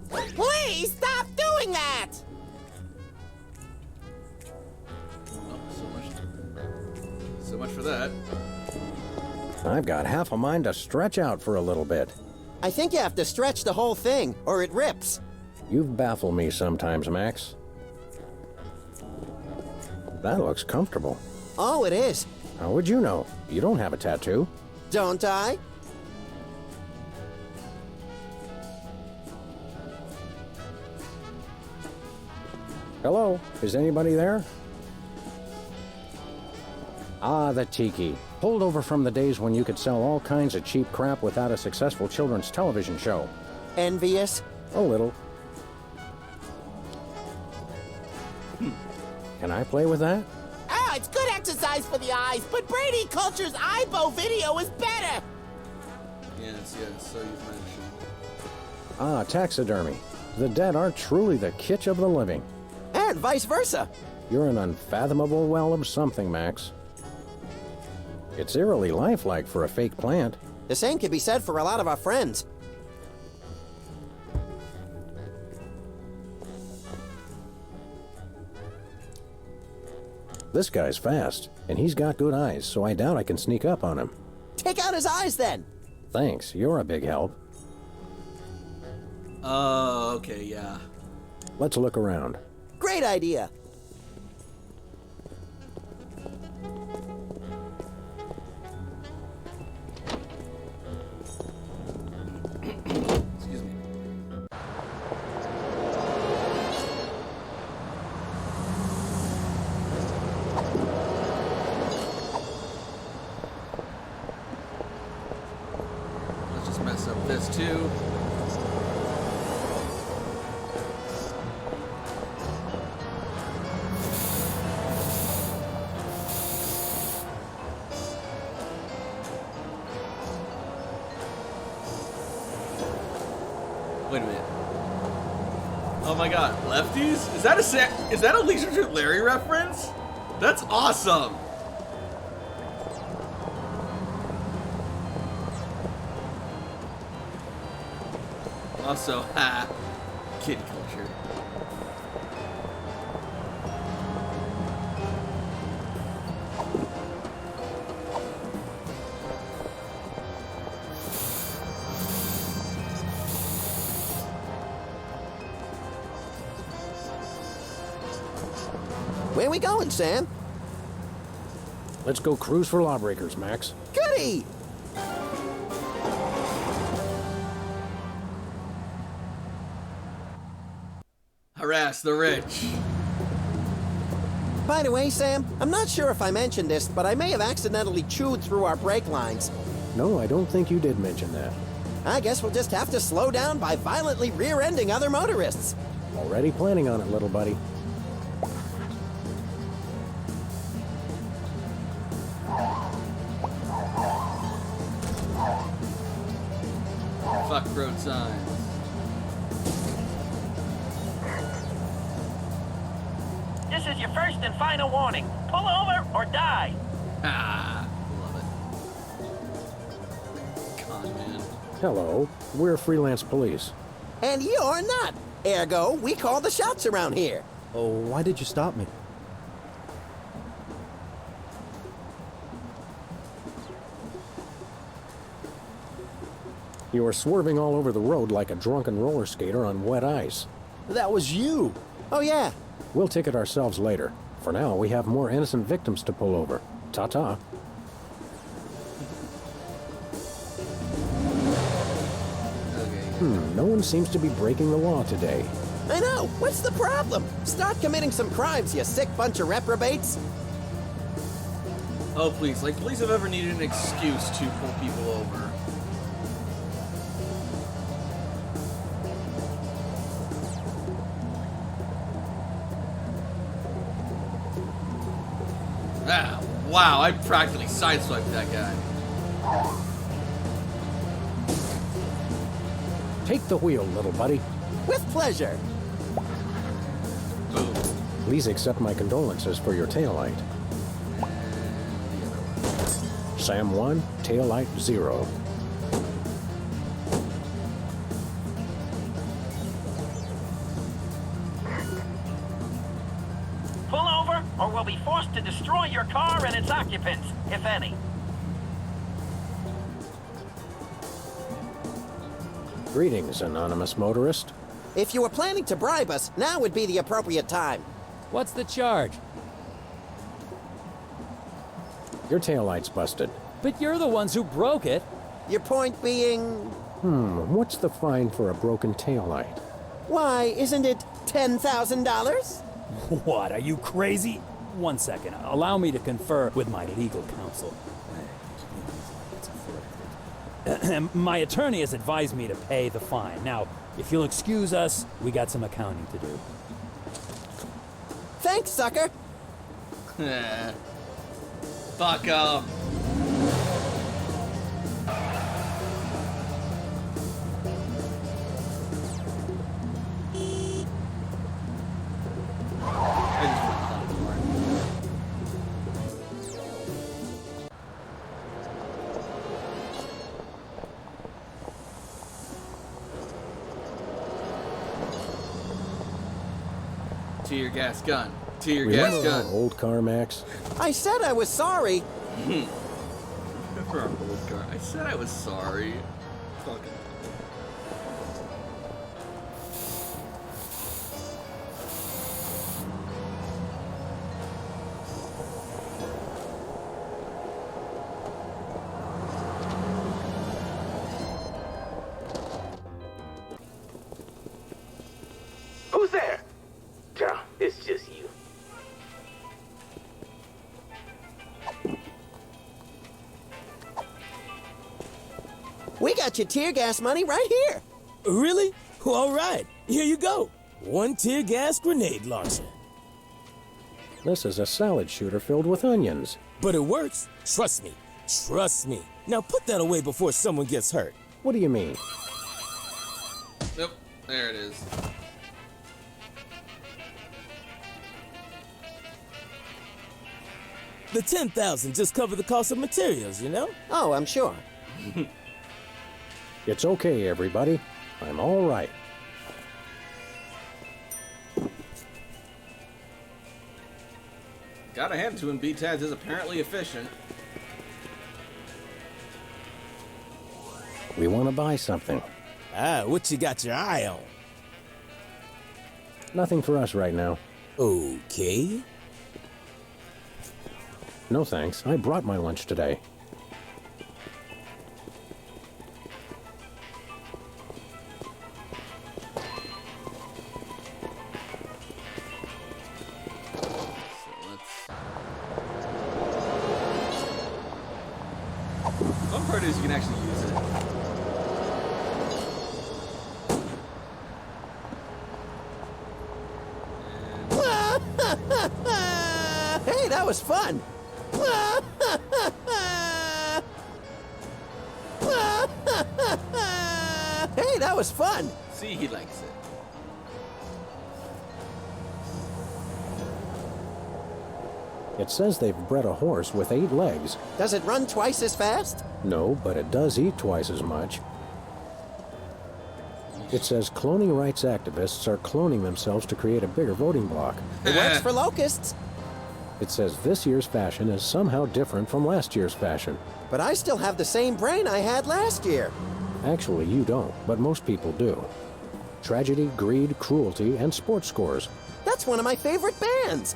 Please stop doing that. Oh, so much for that. I've got half a mind to stretch out for a little bit. I think you have to stretch the whole thing, or it rips. You baffle me sometimes, Max. That looks comfortable. Oh, it is. How would you know? You don't have a tattoo. Don't I? Hello? Is anybody there? Ah, the tiki. Pulled over from the days when you could sell all kinds of cheap crap without a successful children's television show. Envious? A little. Can I play with that? Oh, it's good exercise for the eyes, but Brady Culture's Ibo video is better. Yes, so you've mentioned. Ah, taxidermy. The dead are truly the kitsch of the living. And vice versa. You're an unfathomable well of something, Max. It's eerily lifelike for a fake plant. The same could be said for a lot of our friends. This guy's fast, and he's got good eyes, so I doubt I can sneak up on him. Take out his eyes, then. Thanks, you're a big help. Oh, okay, yeah. Let's look around. Great idea. Excuse me. Let's just mess up this too. Wait a minute. Oh my god, lefties? Is that a Leisure Suit Larry reference? That's awesome! Also, ha, kid culture. Where we going, Sam? Let's go cruise for lawbreakers, Max. Goody! Harass the rich. By the way, Sam, I'm not sure if I mentioned this, but I may have accidentally chewed through our brake lines. No, I don't think you did mention that. I guess we'll just have to slow down by violently rear-ending other motorists. Already planning on it, little buddy. Fuck road signs. This is your first and final warning. Pull over or die. Ah, love it. Con man. Hello, we're Freelance Police. And you're not. Ergo, we call the shots around here. Oh, why did you stop me? You were swerving all over the road like a drunken roller skater on wet ice. That was you. Oh, yeah. We'll ticket ourselves later. For now, we have more innocent victims to pull over. Ta-ta. No one seems to be breaking the law today. I know. What's the problem? Start committing some crimes, you sick bunch of reprobates. Oh, please. Like, police have ever needed an excuse to pull people over. Ah, wow, I practically sideswiped that guy. Take the wheel, little buddy. With pleasure. Boom. Please accept my condolences for your taillight. Sam 1, taillight 0. Pull over or we'll be forced to destroy your car and its occupants, if any. Greetings, anonymous motorist. If you were planning to bribe us, now would be the appropriate time. What's the charge? Your taillight's busted. But you're the ones who broke it. Your point being... What's the fine for a broken taillight? Why, isn't it $10,000? What, are you crazy? 1 second, allow me to confer with my legal counsel. My attorney has advised me to pay the fine. Now, if you'll excuse us, we got some accounting to do. Thanks, sucker. Fuck up. Tear gas gun. Tear gas gun. Old car, Max. I said I was sorry. For our old car. I said I was sorry. Fucking. Who's there? Ciao, it's just you. We got your tear gas money right here. Really? All right, here you go. 1 tear gas grenade launcher. This is a salad shooter filled with onions. But it works. Trust me. Trust me. Now put that away before someone gets hurt. What do you mean? Nope. There it is. The 10,000 just cover the cost of materials, you know? Oh, I'm sure. It's okay, everybody. I'm all right. Gotta hand it to him, B-Taz is apparently efficient. We want to buy something. Ah, what you got your eye on? Nothing for us right now. Okay. No thanks. I brought my lunch today. So part is you can actually use it. Hey, that was fun! Hey, that was fun! See, he likes it. It says they've bred a horse with 8 legs. Does it run twice as fast? No, but it does eat twice as much. It says cloning rights activists are cloning themselves to create a bigger voting bloc. It works for locusts. It says this year's fashion is somehow different from last year's fashion. But I still have the same brain I had last year. Actually, you don't, but most people do. Tragedy, greed, cruelty, and sports scores. That's one of my favorite bands.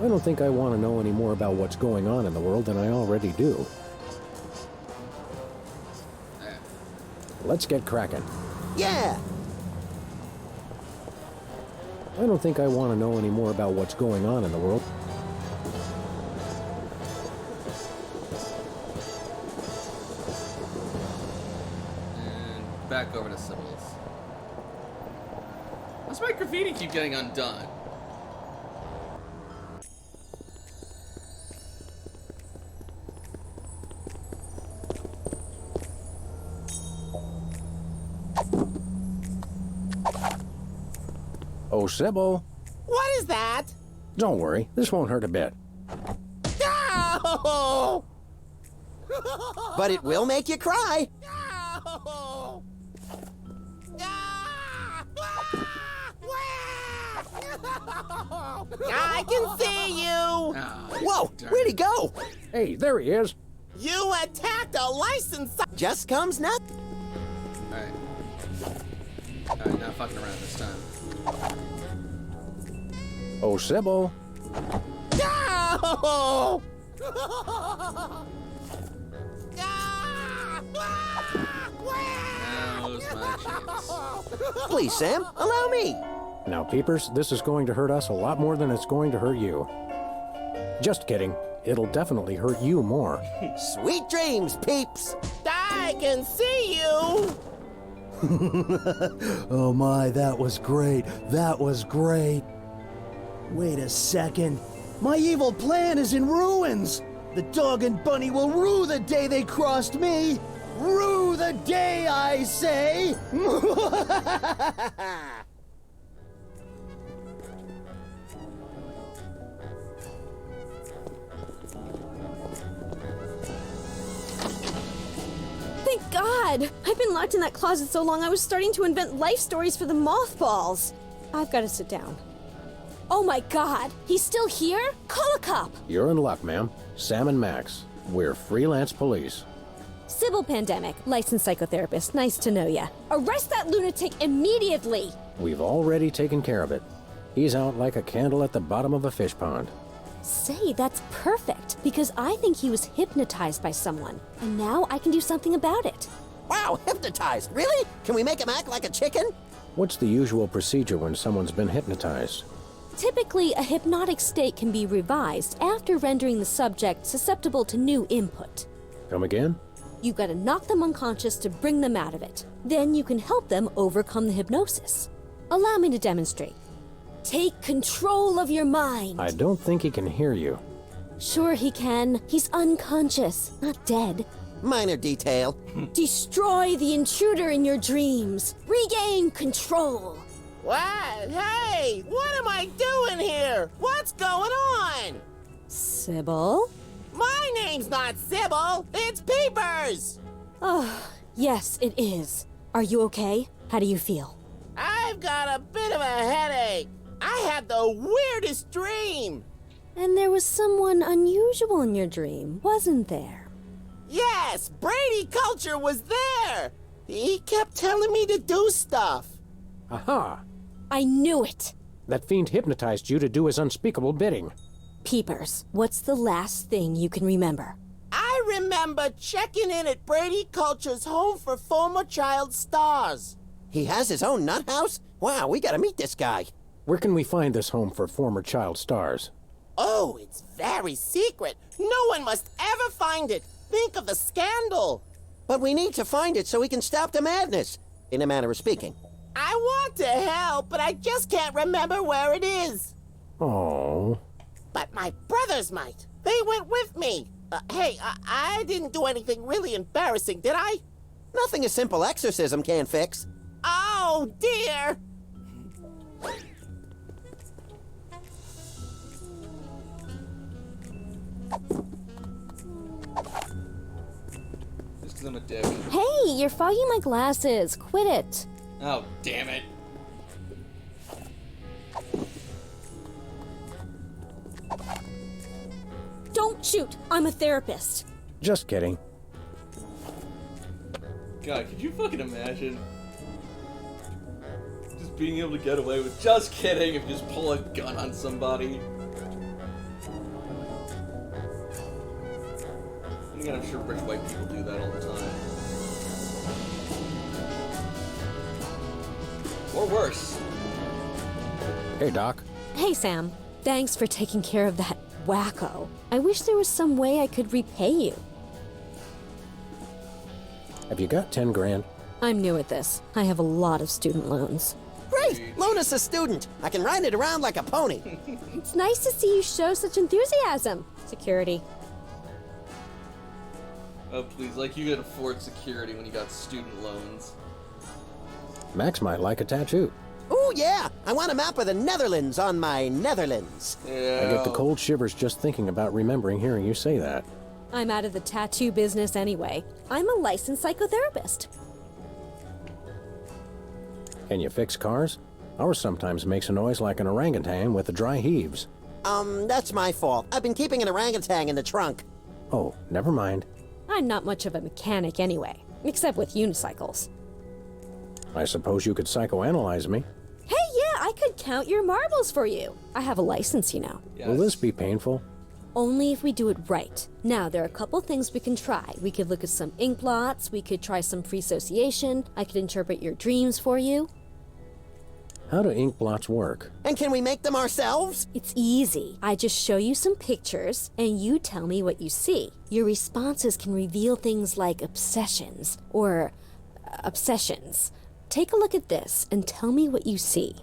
I don't think I want to know any more about what's going on in the world than I already do. Let's get cracking. Yeah! I don't think I want to know any more about what's going on in the world. And back over to Sybil's. Why's my graffiti keep getting undone? Oh, Sybil. What is that? Don't worry, this won't hurt a bit. No! But it will make you cry. No! I can see you! Oh, Whoa, where'd he go? Hey, there he is. You attacked a licensed... Just comes nothing. Alright. Alright, not fucking around this time. Oh, Sybil. No! Now's my chance. Please, Sam, allow me. Now, Peepers, this is going to hurt us a lot more than it's going to hurt you. Just kidding. It'll definitely hurt you more. Sweet dreams, peeps. I can see you! Oh my, that was great. That was great. Wait a second. My evil plan is in ruins. The dog and bunny will rue the day they crossed me. Rue the day, I say. Thank God! I've been locked in that closet so long I was starting to invent life stories for the mothballs. I've got to sit down. Oh my God! He's still here? Call a cop! You're in luck, ma'am. Sam and Max. We're Freelance Police. Sybil Pandemic, licensed psychotherapist. Nice to know ya. Arrest that lunatic immediately! We've already taken care of it. He's out like a candle at the bottom of a fish pond. Say, that's perfect, because I think he was hypnotized by someone, and now I can do something about it. Wow, hypnotized. Really? Can we make him act like a chicken? What's the usual procedure when someone's been hypnotized? Typically, a hypnotic state can be revised after rendering the subject susceptible to new input. Come again? You gotta knock them unconscious to bring them out of it. Then you can help them overcome the hypnosis. Allow me to demonstrate. Take control of your mind. I don't think he can hear you. Sure he can. He's unconscious, not dead. Minor detail. Destroy the intruder in your dreams. Regain control. What? Hey, what am I doing here? What's going on? Sybil? My name's not Sybil, it's Peepers! Oh, yes, it is. Are you okay? How do you feel? I've got a bit of a headache. I had the weirdest dream. And there was someone unusual in your dream, wasn't there? Yes, Brady Culture was there. He kept telling me to do stuff. Aha! I knew it. That fiend hypnotized you to do his unspeakable bidding. Peepers, what's the last thing you can remember? I remember checking in at Brady Culture's home for former child stars. He has his own nut house? Wow, we gotta meet this guy. Where can we find this home for former child stars? Oh, it's very secret. No one must ever find it. Think of the scandal. But we need to find it so we can stop the madness, in a manner of speaking. I want to help, but I just can't remember where it is. Oh. But my brothers might. They went with me. Hey, I didn't do anything really embarrassing, did I? Nothing a simple exorcism can't fix. Oh, dear. Just because I'm a dick. Hey, you're fogging my glasses. Quit it. Oh, damn it. Don't shoot. I'm a therapist. Just kidding. God, could you fucking imagine? Just being able to get away with just kidding if you just pull a gun on somebody. And again, I'm sure rich white people do that all the time. Or worse. Hey, Doc. Hey, Sam. Thanks for taking care of that wacko. I wish there was some way I could repay you. Have you got 10 grand? I'm new at this. I have a lot of student loans. Great! Loan us a student. I can ride it around like a pony. It's nice to see you show such enthusiasm. Security. Oh, please, like you could afford security when you got student loans. Max might like a tattoo. Ooh, yeah! I want a map of the Netherlands on my Netherlands. Yeah. I get the cold shivers just thinking about remembering hearing you say that. I'm out of the tattoo business anyway. I'm a licensed psychotherapist. Can you fix cars? Ours sometimes makes a noise like an orangutan with the dry heaves. That's my fault. I've been keeping an orangutan in the trunk. Oh, never mind. I'm not much of a mechanic anyway, except with unicycles. I suppose you could psychoanalyze me. Hey, yeah, I could count your marbles for you. I have a license, you know. Yes. Will this be painful? Only if we do it right. Now, there are a couple things we can try. We could look at some ink blots, we could try some free association, I could interpret your dreams for you. How do ink blots work? And can we make them ourselves? It's easy. I just show you some pictures, and you tell me what you see. Your responses can reveal things like obsessions, or obsessions. Take a look at this, and tell me what you see.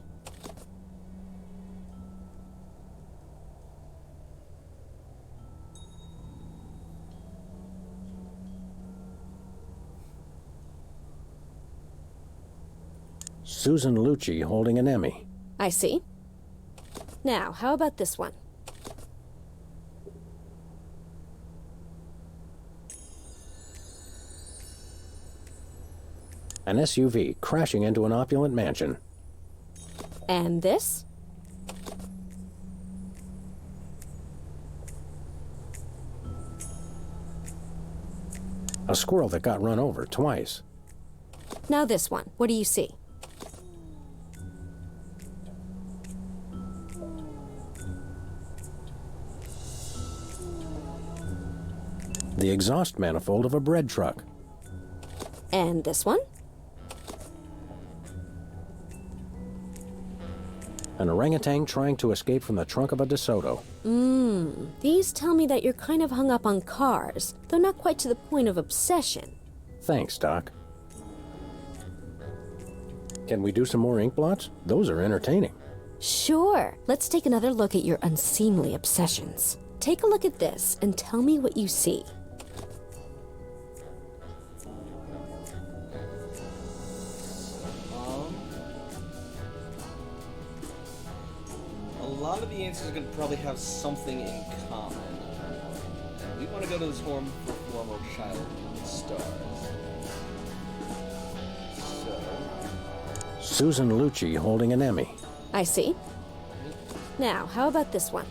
Susan Lucci holding an Emmy. I see. Now, how about this one? An SUV crashing into an opulent mansion. And this? A squirrel that got run over twice. Now this one. What do you see? The exhaust manifold of a bread truck. And this one? An orangutan trying to escape from the trunk of a DeSoto. These tell me that you're kind of hung up on cars, though not quite to the point of obsession. Thanks, Doc. Can we do some more ink blots? Those are entertaining. Sure. Let's take another look at your unseemly obsessions. Take a look at this and tell me what you see. A lot of the answers are going to probably have something in common. And we want to go to this former child stars. So... Susan Lucci holding an Emmy. I see. Now, how about this one?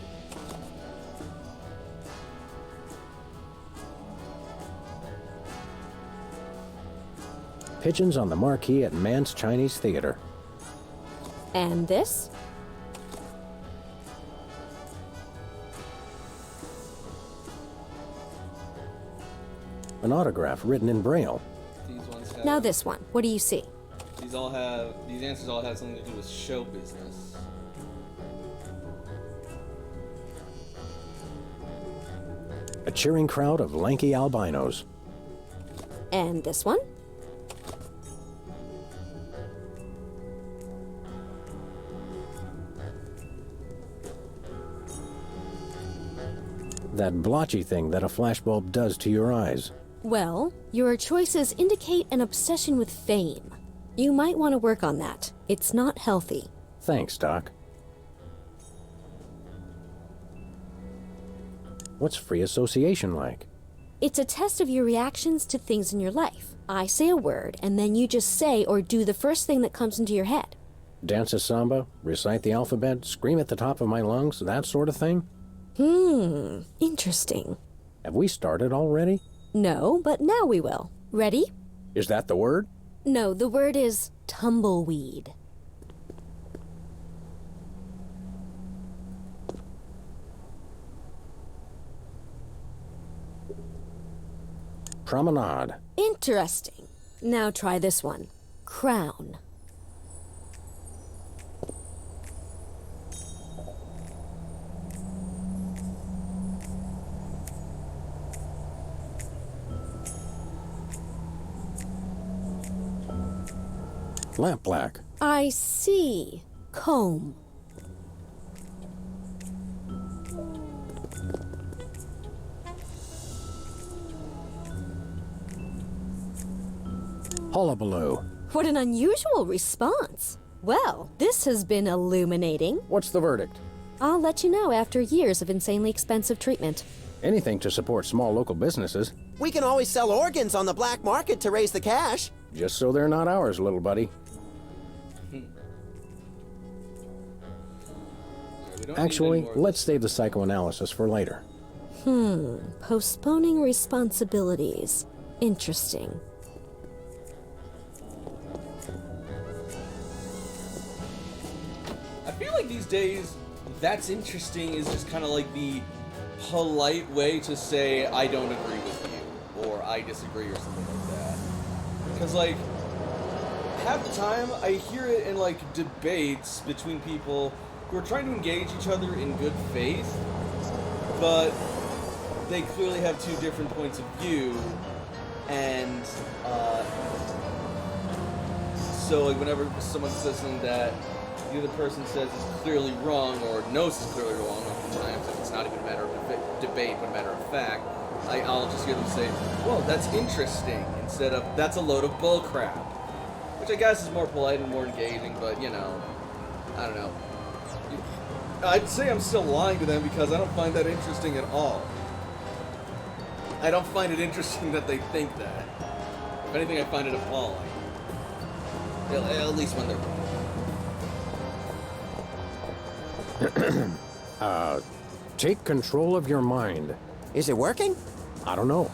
Pigeons on the marquee at Mann's Chinese Theater. And this? An autograph written in Braille. These ones have... Now this one. What do you see? These answers all have something to do with show business. A cheering crowd of lanky albinos. And this one? That blotchy thing that a flashbulb does to your eyes. Well, your choices indicate an obsession with fame. You might want to work on that. It's not healthy. Thanks, Doc. What's free association like? It's a test of your reactions to things in your life. I say a word, and then you just say or do the first thing that comes into your head. Dance a samba, recite the alphabet, scream at the top of my lungs, that sort of thing? Interesting. Have we started already? No, but now we will. Ready? Is that the word? No, the word is tumbleweed. Promenade. Interesting. Now try this one. Crown. Lampblack. I see. Comb. Hullabaloo. What an unusual response. Well, this has been illuminating. What's the verdict? I'll let you know after years of insanely expensive treatment. Anything to support small local businesses. We can always sell organs on the black market to raise the cash. Just so they're not ours, little buddy. Actually, let's save the psychoanalysis for later. Postponing responsibilities. Interesting. I feel like these days, that's interesting is just kind of like the polite way to say, I don't agree with you, or I disagree, or something like that. Because, like, half the time, I hear it in, like, debates between people who are trying to engage each other in good faith, but they clearly have two different points of view, and, so, like, whenever someone says something that the other person says is clearly wrong, or knows is clearly wrong, oftentimes, if it's not even a matter of debate, but a matter of fact, I'll just hear them say, well, that's interesting, instead of, that's a load of bullcrap. Which I guess is more polite and more engaging, but, you know, I don't know. I'd say I'm still lying to them because I don't find that interesting at all. I don't find it interesting that they think that. If anything, I find it appalling. At least when they're wrong. Take control of your mind. Is it working? I don't know.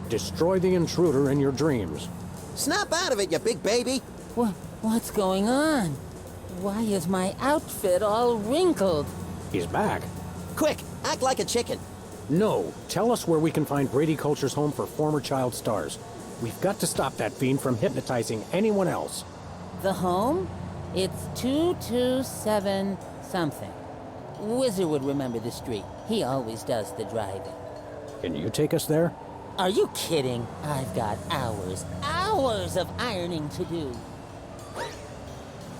Destroy the intruder in your dreams. Snap out of it, you big baby. What's going on? Why is my outfit all wrinkled? He's back. Quick, act like a chicken. No, tell us where we can find Brady Culture's home for former child stars. We've got to stop that fiend from hypnotizing anyone else. The home? It's 227 something. Wizard would remember the street. He always does the driving. Can you take us there? Are you kidding? I've got hours of ironing to do.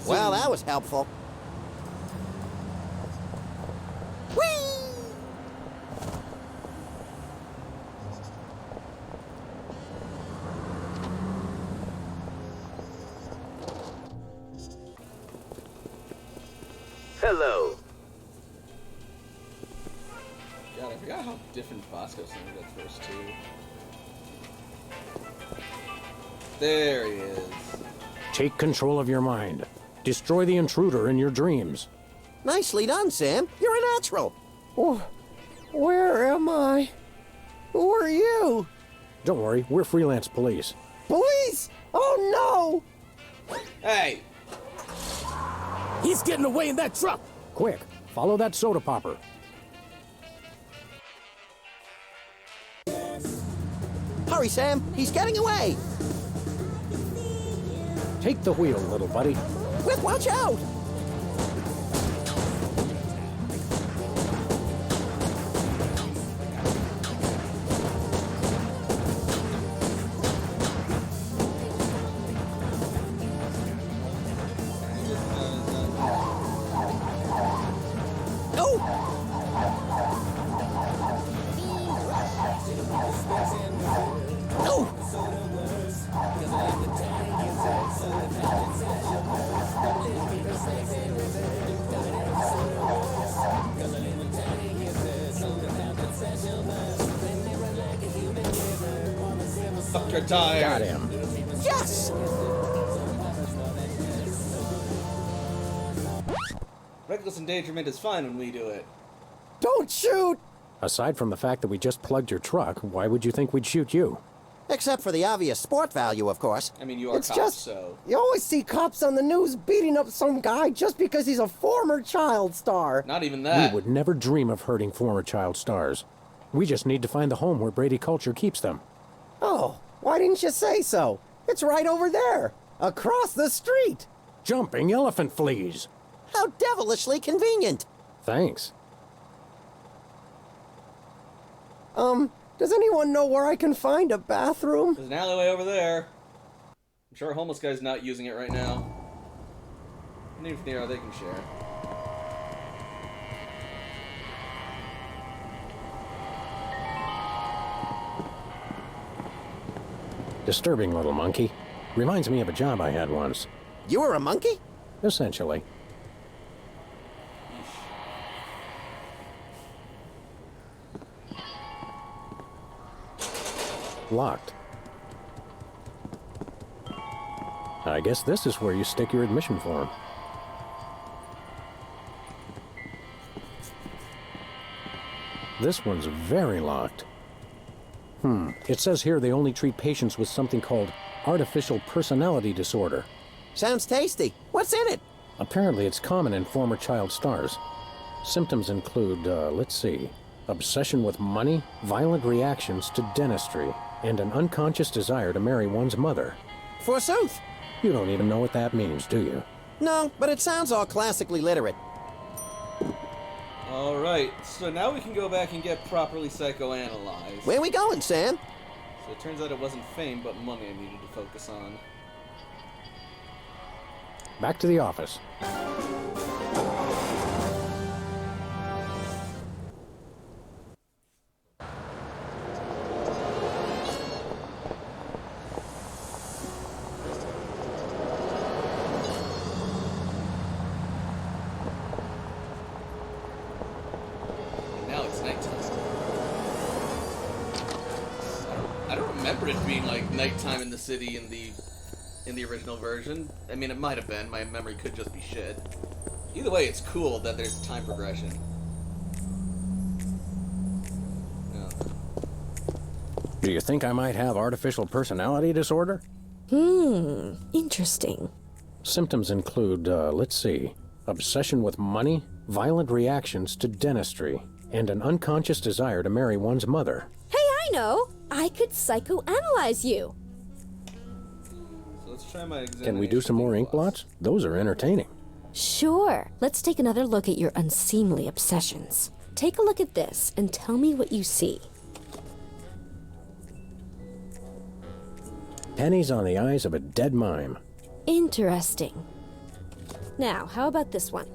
Well, that was helpful. Hello. God, I forgot how different Bosco sounded at first, too. There he is. Take control of your mind. Destroy the intruder in your dreams. Nicely done, Sam. You're a natural. Oh, where am I? Who are you? Don't worry, we're Freelance Police. Police? Oh, no! Hey! He's getting away in that truck! Quick, follow that soda popper. Hurry, Sam. He's getting away. Take the wheel, little buddy. Watch out! Fuck your tire. Got him. Yes! Reckless endangerment is fine when we do it. Don't shoot! Aside from the fact that we just plugged your truck, why would you think we'd shoot you? Except for the obvious sport value, of course. I mean, you are It's cops, just, so... You always see cops on the news beating up some guy just because he's a former child star. Not even that. We would never dream of hurting former child stars. We just need to find the home where Brady Culture keeps them. Oh, why didn't you say so? It's right over there, across the street. Jumping elephant fleas. How devilishly convenient. Thanks. Does anyone know where I can find a bathroom? There's an alleyway over there. I'm sure a homeless guy's not using it right now. And even if they are, they can share. Disturbing little monkey. Reminds me of a job I had once. You were a monkey? Essentially. Locked. I guess this is where you stick your admission form. This one's very locked. It says here they only treat patients with something called artificial personality disorder. Sounds tasty. What's in it? Apparently it's common in former child stars. Symptoms include, let's see, obsession with money, violent reactions to dentistry, and an unconscious desire to marry one's mother. Forsooth. You don't even know what that means, do you? No, but it sounds all classically literate. Alright, so now we can go back and get properly psychoanalyzed. Where we going, Sam? So it turns out it wasn't fame, but money I needed to focus on. Back to the office. Now it's nighttime. I don't remember it being like nighttime in the city in the original version. I mean, it might have been. My memory could just be shit. Either way, it's cool that there's time progression. No. Do you think I might have artificial personality disorder? Interesting. Symptoms include, let's see, obsession with money, violent reactions to dentistry, and an unconscious desire to marry one's mother. Hey, I know! I could psychoanalyze you. So let's try my examination. Can we do some more ink blots? Those are entertaining. Sure. Let's take another look at your unseemly obsessions. Take a look at this and tell me what you see. Pennies on the eyes of a dead mime. Interesting. Now, how about this one?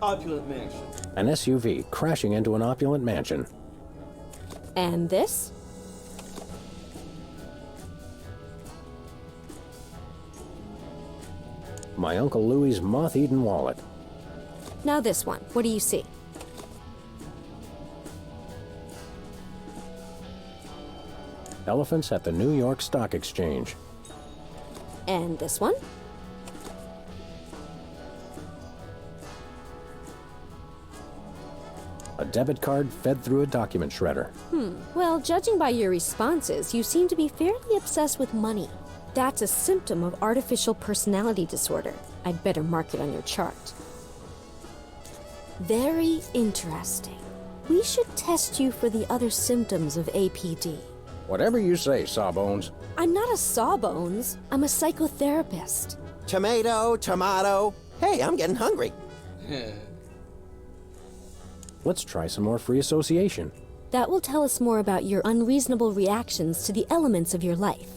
Opulent mansion. An SUV crashing into an opulent mansion. And this? My Uncle Louie's moth-eaten wallet. Now this one. What do you see? Elephants at the New York Stock Exchange. And this one? A debit card fed through a document shredder. Well, judging by your responses, you seem to be fairly obsessed with money. That's a symptom of artificial personality disorder. I'd better mark it on your chart. Very interesting. We should test you for the other symptoms of APD. Whatever you say, Sawbones. I'm not a sawbones. I'm a psychotherapist. Tomato, tomato. Hey, I'm getting hungry. Let's try some more free association. That will tell us more about your unreasonable reactions to the elements of your life.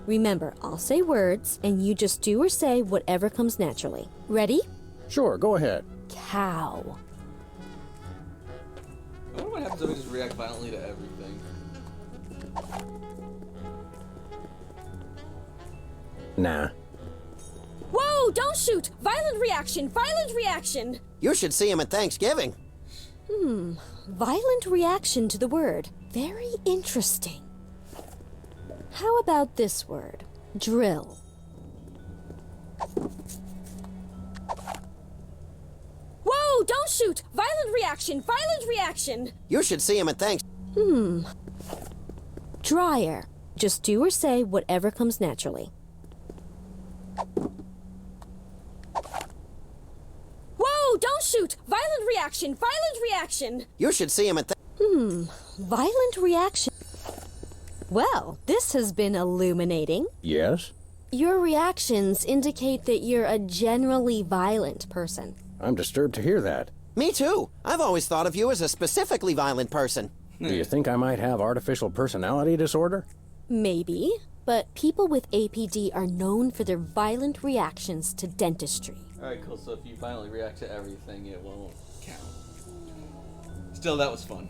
Remember, I'll say words, and you just do or say whatever comes naturally. Ready? Sure, go ahead. Cow. I wonder what happens if I just react violently to everything. Nah. Whoa, don't shoot! Violent reaction, violent reaction! You should see him at Thanksgiving. Violent reaction to the word. Very interesting. How about this word? Drill. Whoa, don't shoot! Violent reaction, violent reaction! You should see him at Dryer. Just do or say whatever comes naturally. Whoa, don't shoot! Violent reaction, violent reaction! You should see him at Violent reaction. Well, this has been illuminating. Yes? Your reactions indicate that you're a generally violent person. I'm disturbed to hear that. Me too. I've always thought of you as a specifically violent person. Do you think I might have artificial personality disorder? Maybe, but people with APD are known for their violent reactions to dentistry. Alright, cool. So if you violently react to everything, it won't count. Still, that was fun.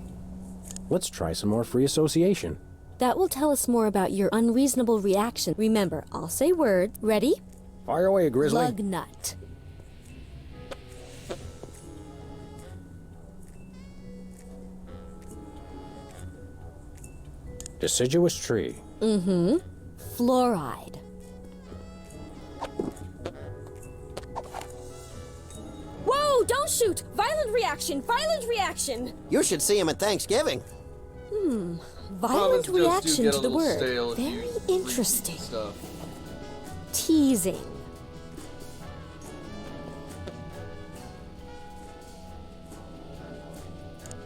Let's try some more free association. That will tell us more about your unreasonable reaction. Remember, I'll say words. Ready? Fire away, Grizzly. Lug nut. Deciduous tree. Fluoride. Whoa, don't shoot! Violent reaction, violent reaction! You should see him at Thanksgiving. Violent Comments just do reaction get to a the little word. stale if you Very repeat interesting. Stuff. Teasing.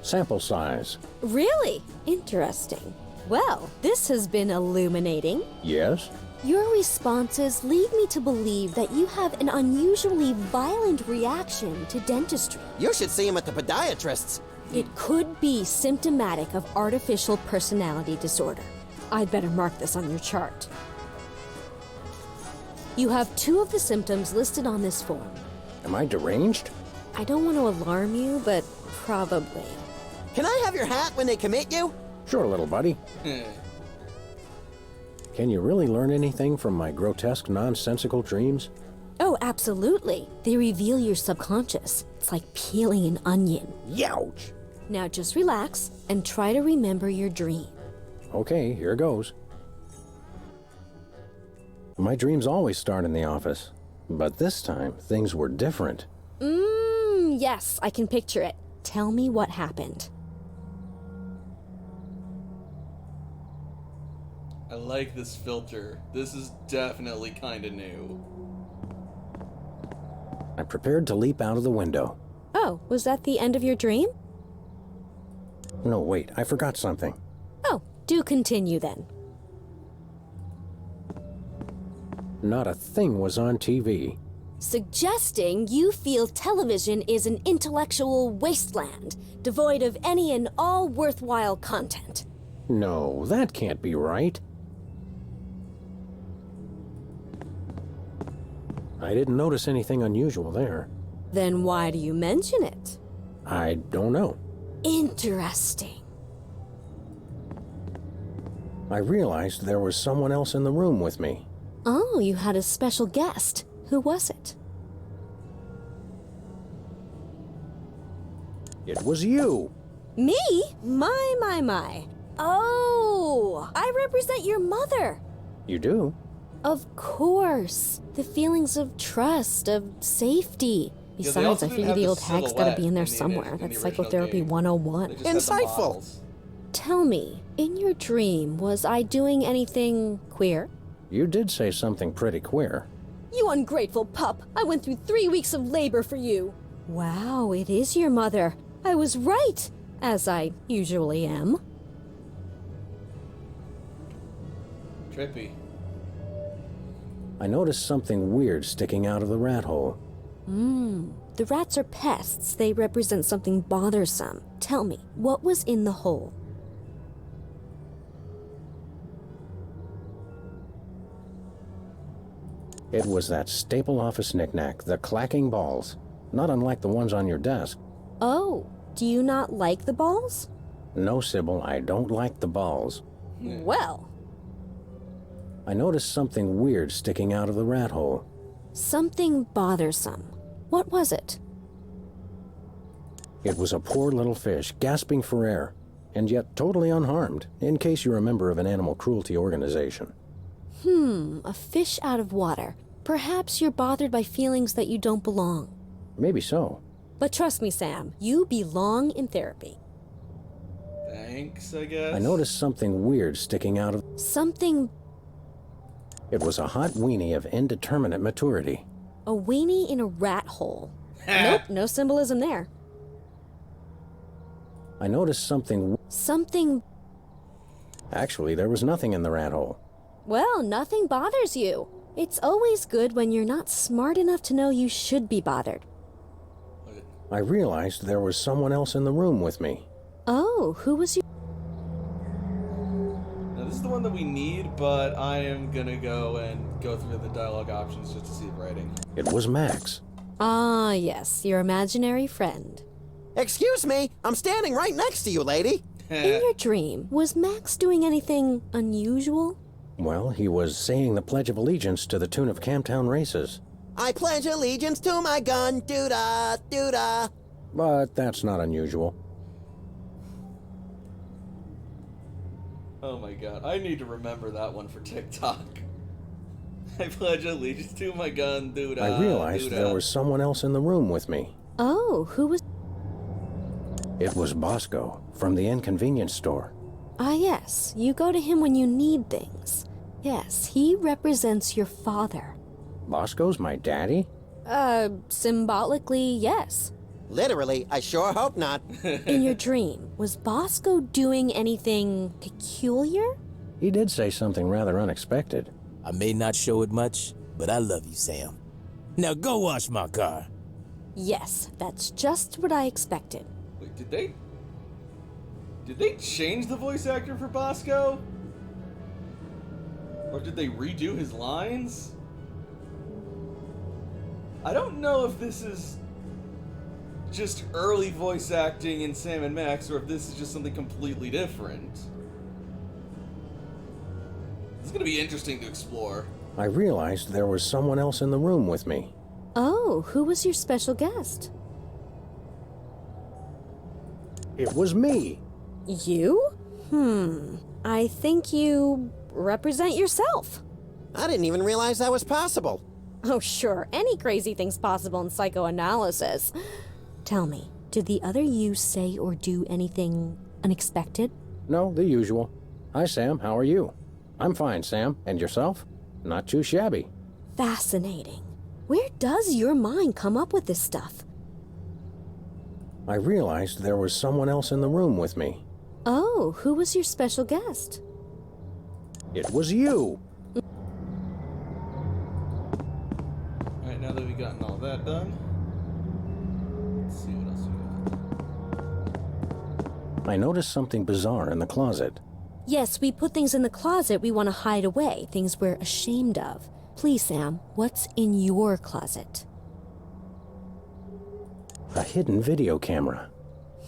Sample size. Really? Interesting. Well, this has been illuminating. Yes? Your responses lead me to believe that you have an unusually violent reaction to dentistry. You should see him at the podiatrist's. It could be symptomatic of artificial personality disorder. I'd better mark this on your chart. You have 2 of the symptoms listed on this form. Am I deranged? I don't want to alarm you, but probably. Can I have your hat when they commit you? Sure, little buddy. Can you really learn anything from my grotesque, nonsensical dreams? Oh, absolutely. They reveal your subconscious. It's like peeling an onion. Youch! Now just relax and try to remember your dream. Okay, here goes. My dreams always start in the office, but this time things were different. Yes, I can picture it. Tell me what happened. I like this filter. This is definitely kind of new. I prepared to leap out of the window. Oh, was that the end of your dream? No, wait, I forgot something. Oh, do continue then. Not a thing was on TV. Suggesting you feel television is an intellectual wasteland, devoid of any and all worthwhile content. No, that can't be right. I didn't notice anything unusual there. Then why do you mention it? I don't know. Interesting. I realized there was someone else in the room with me. Oh, you had a special guest. Who was it? It was you. Me? My. Oh, I represent your mother. You do? Of course. The feelings of trust, of safety. Besides, I figure the old hag's gotta be in there somewhere. That's Psychotherapy 101. Insightful. Tell me, in your dream, was I doing anything queer? You did say something pretty queer. You ungrateful pup! I went through 3 weeks of labor for you! Wow, it is your mother. I was right, as I usually am. Trippy. I noticed something weird sticking out of the rat hole. The rats are pests. They represent something bothersome. Tell me, what was in the hole? It was that staple office knickknack, the clacking balls. Not unlike the ones on your desk. Oh, do you not like the balls? No, Sybil, I don't like the balls. Well. I noticed something weird sticking out of the rat hole. Something bothersome. What was it? It was a poor little fish, gasping for air, and yet totally unharmed, in case you're a member of an animal cruelty organization. A fish out of water. Perhaps you're bothered by feelings that you don't belong. Maybe so. But trust me, Sam, you belong in therapy. Thanks, I guess. I noticed something weird sticking out of... Something... It was a hot weenie of indeterminate maturity. A weenie in a rat hole. Nope, no symbolism there. I noticed something... Something... Actually, there was nothing in the rat hole. Well, nothing bothers you. It's always good when you're not smart enough to know you should be bothered. I realized there was someone else in the room with me. Oh, who was you? Now, this is the one that we need, but I am gonna go through the dialogue options just to see the writing. It was Max. Ah, yes, your imaginary friend. Excuse me, I'm standing right next to you, lady. In your dream, was Max doing anything unusual? Well, he was saying the Pledge of Allegiance to the tune of Camptown Races. I pledge allegiance to my gun, doo-dah, doo-dah. But that's not unusual. Oh my god, I need to remember that one for TikTok. I pledge allegiance to my gun, doo-dah. I realized there was someone else in the room with me. Oh, who was... It was Bosco, from the inconvenience store. Ah, yes, you go to him when you need things. Yes, he represents your father. Bosco's my daddy? Symbolically, yes. Literally, I sure hope not. In your dream, was Bosco doing anything peculiar? He did say something rather unexpected. I may not show it much, but I love you, Sam. Now go wash my car. Yes, that's just what I expected. Wait, did they change the voice actor for Bosco? Or did they redo his lines? I don't know if this is just early voice acting in Sam and Max, or if this is just something completely different. It's gonna be interesting to explore. I realized there was someone else in the room with me. Oh, who was your special guest? It was me. You? I think you represent yourself. I didn't even realize that was possible. Oh, sure. Any crazy thing's possible in psychoanalysis. Tell me, did the other you say or do anything unexpected? No, the usual. Hi, Sam. How are you? I'm fine, Sam. And yourself? Not too shabby. Fascinating. Where does your mind come up with this stuff? I realized there was someone else in the room with me. Oh, who was your special guest? It was you. Alright, now that we've gotten all that done, let's see what else we got. I noticed something bizarre in the closet. Yes, we put things in the closet we want to hide away, things we're ashamed of. Please, Sam, what's in your closet? A hidden video camera.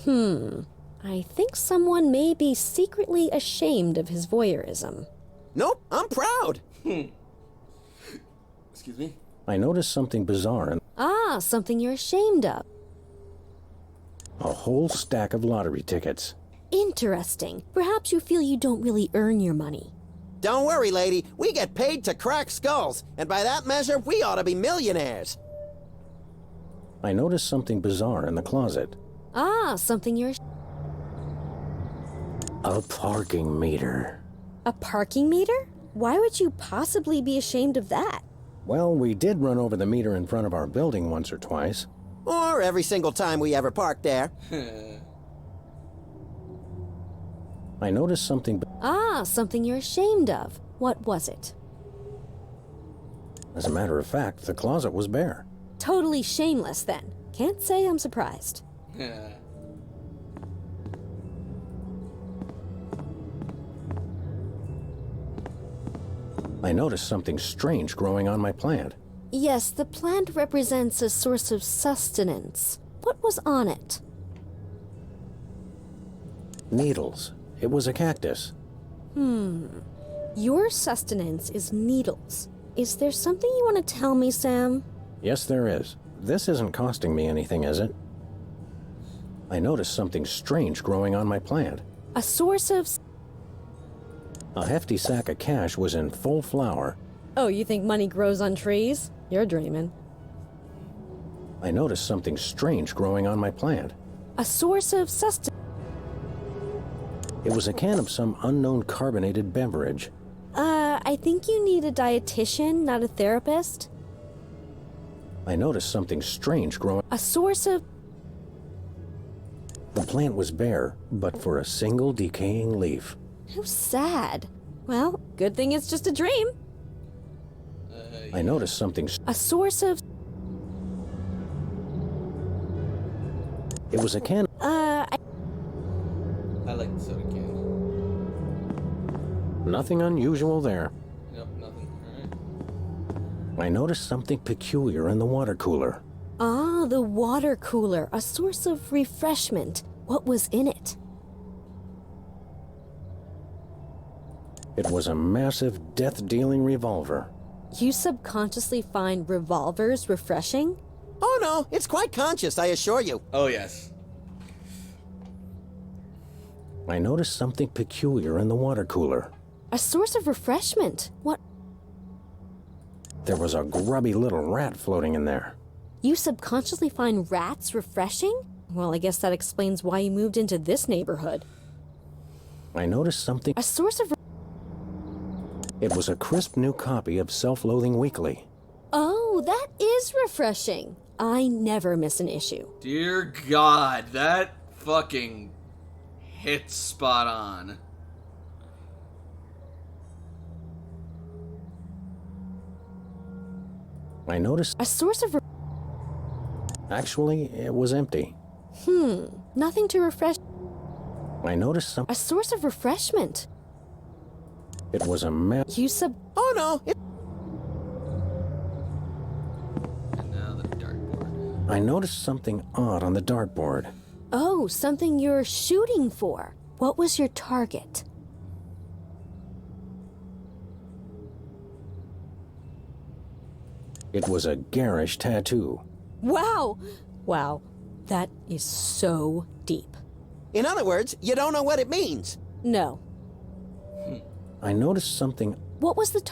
I think someone may be secretly ashamed of his voyeurism. Nope, I'm proud. Excuse me? I noticed something bizarre in... Ah, something you're ashamed of. A whole stack of lottery tickets. Interesting. Perhaps you feel you don't really earn your money. Don't worry, lady. We get paid to crack skulls, and by that measure, we ought to be millionaires. I noticed something bizarre in the closet. Ah, something you're... A parking meter. A parking meter? Why would you possibly be ashamed of that? Well, we did run over the meter in front of our building once or twice. Or every single time we ever park there. I noticed something... Ah, something you're ashamed of. What was it? As a matter of fact, the closet was bare. Totally shameless, then. Can't say I'm surprised. I noticed something strange growing on my plant. Yes, the plant represents a source of sustenance. What was on it? Needles. It was a cactus. Your sustenance is needles. Is there something you want to tell me, Sam? Yes, there is. This isn't costing me anything, is it? I noticed something strange growing on my plant. A source of... A hefty sack of cash was in full flower. Oh, you think money grows on trees? You're dreaming. I noticed something strange growing on my plant. A source of sustenance. It was a can of some unknown carbonated beverage. I think you need a dietitian, not a therapist. I noticed something strange growing. A source of... The plant was bare, but for a single decaying leaf. How sad. Well, good thing it's just a dream. I noticed something. A source of... It was a can. I like the soda can. Nothing unusual there. Nope, nothing. Alright. I noticed something peculiar in the water cooler. Ah, the water cooler. A source of refreshment. What was in it? It was a massive death-dealing revolver. You subconsciously find revolvers refreshing? Oh no, it's quite conscious, I assure you. Oh, yes. I noticed something peculiar in the water cooler. A source of refreshment. What? There was a grubby little rat floating in there. You subconsciously find rats refreshing? Well, I guess that explains why you moved into this neighborhood. I noticed something. A source of... It was a crisp new copy of Self-Loathing Weekly. Oh, that is refreshing. I never miss an issue. Dear God, that fucking hits spot on. I noticed... A source of... Actually, it was empty. Nothing to refresh... I noticed some... A source of refreshment. It was a You sub... Oh no, And now the dartboard. I noticed something odd on the dartboard. Oh, something you're shooting for. What was your target? It was a garish tattoo. Wow! Wow, that is so deep. In other words, you don't know what it means. No. I noticed something. What was the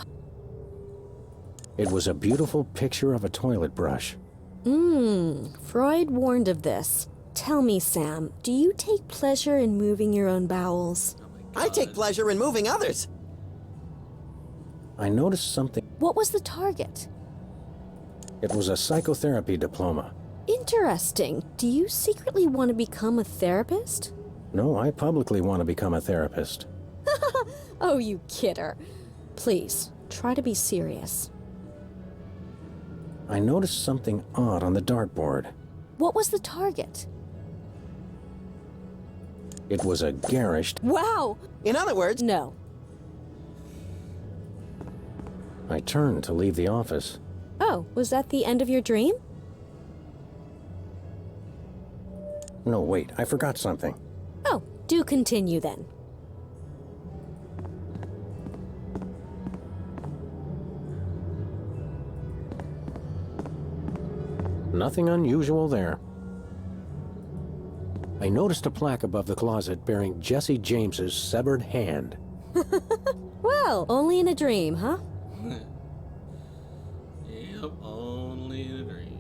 It was a beautiful picture of a toilet brush. Freud warned of this. Tell me, Sam, do you take pleasure in moving your own bowels? I take pleasure in moving others. I noticed something. What was the target? It was a psychotherapy diploma. Interesting. Do you secretly want to become a therapist? No, I publicly want to become a therapist. Oh, you kidder. Please, try to be serious. I noticed something odd on the dartboard. What was the target? It was a garish... Wow! In other words... No. I turned to leave the office. Oh, was that the end of your dream? No, wait, I forgot something. Oh, do continue then. Nothing unusual there. I noticed a plaque above the closet bearing Jesse James's severed hand. Well, only in a dream, huh? Yep, only in a dream.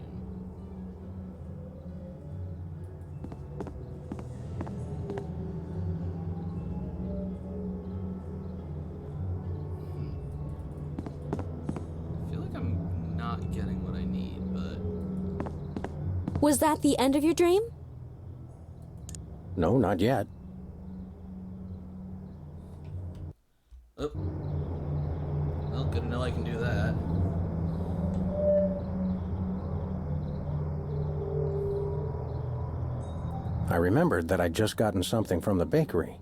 I feel like I'm not getting what I need, but... Was that the end of your dream? No, not yet. Oh. Well, good to know I can do that. I remembered that I'd just gotten something from the bakery.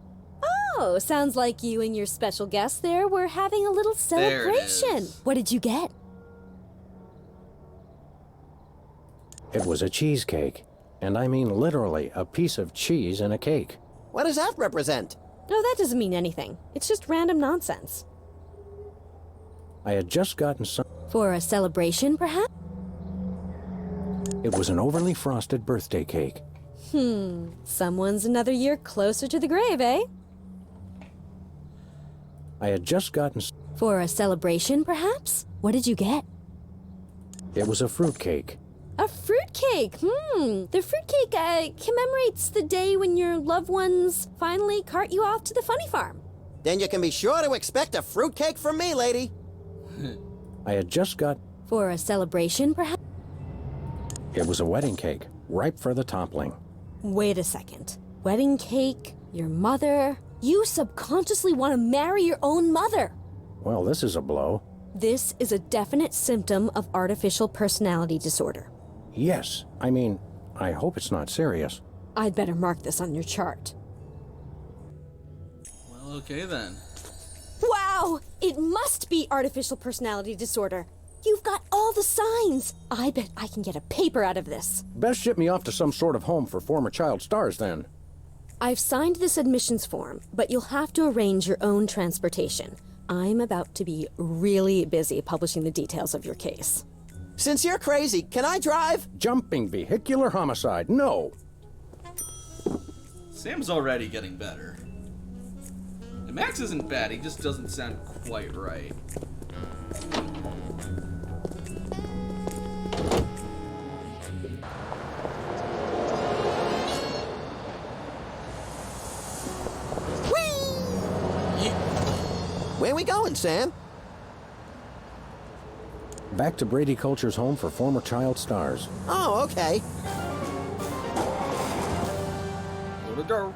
Oh, sounds like you and your special guest there were having a little celebration. What did you get? It was a cheesecake. And I mean literally a piece of cheese in a cake. What does that represent? No, that doesn't mean anything. It's just random nonsense. I had just gotten some... For a celebration, perhaps? It was an overly frosted birthday cake. Someone's another year closer to the grave, eh? I had just gotten... For a celebration, perhaps? What did you get? It was a fruitcake. A fruitcake! The fruitcake, commemorates the day when your loved ones finally cart you off to the funny farm. Then you can be sure to expect a fruitcake from me, lady. I had just got... For a celebration, perhaps? It was a wedding cake, ripe for the toppling. Wait a second. Wedding cake, your mother... You subconsciously want to marry your own mother! Well, this is a blow. This is a definite symptom of artificial personality disorder. Yes, I mean, I hope it's not serious. I'd better mark this on your chart. Well, okay then. Wow! It must be artificial personality disorder. You've got all the signs. I bet I can get a paper out of this. Best ship me off to some sort of home for former child stars, then. I've signed this admissions form, but you'll have to arrange your own transportation. I'm about to be really busy publishing the details of your case. Since you're crazy, can I drive? Jumping vehicular homicide, no. Sam's already getting better. And Max isn't bad, he just doesn't sound quite right. Where we going, Sam? Back to Brady Culture's home for former child stars. Oh, okay. Go to door.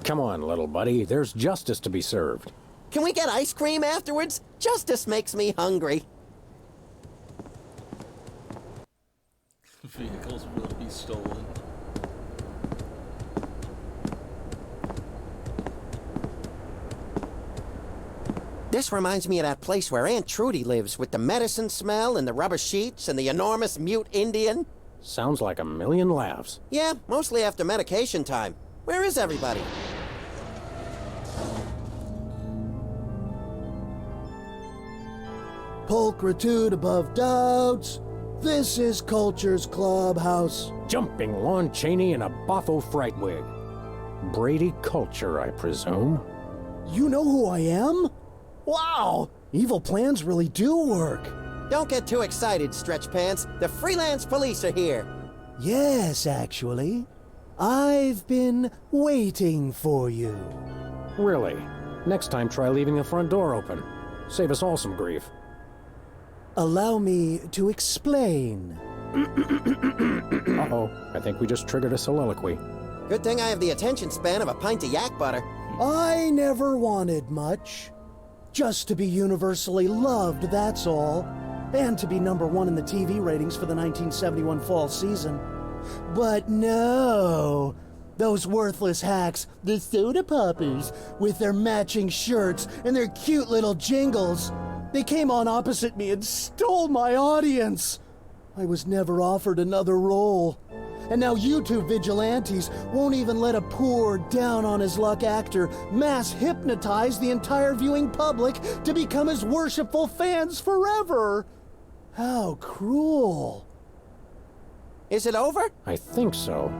Come on, little buddy. There's justice to be served. Can we get ice cream afterwards? Justice makes me hungry. Vehicles will be stolen. This reminds me of that place where Aunt Trudy lives with the medicine smell and the rubber sheets and the enormous mute Indian. Sounds like a million laughs. Yeah, mostly after medication time. Where is everybody? Pulchritude above doubts. This is Culture's Clubhouse. Jumping Lon Chaney in a Boffo fright wig. Brady Culture, I presume. You know who I am? Wow! Evil plans really do work. Don't get too excited, Stretch Pants. The Freelance Police are here. Yes, actually. I've been waiting for you. Really? Next time try leaving the front door open. Save us all some grief. Allow me to explain. Uh-oh, I think we just triggered a soliloquy. Good thing I have the attention span of a pint of yak butter. I never wanted much. Just to be universally loved, that's all. And to be #1 in the TV ratings for the 1971 fall season. But no, those worthless hacks, the soda poppers, with their matching shirts and their cute little jingles, they came on opposite me and stole my audience. I was never offered another role. And now YouTube vigilantes won't even let a poor, down-on-his-luck actor mass hypnotize the entire viewing public to become his worshipful fans forever. How cruel. Is it over? I think so.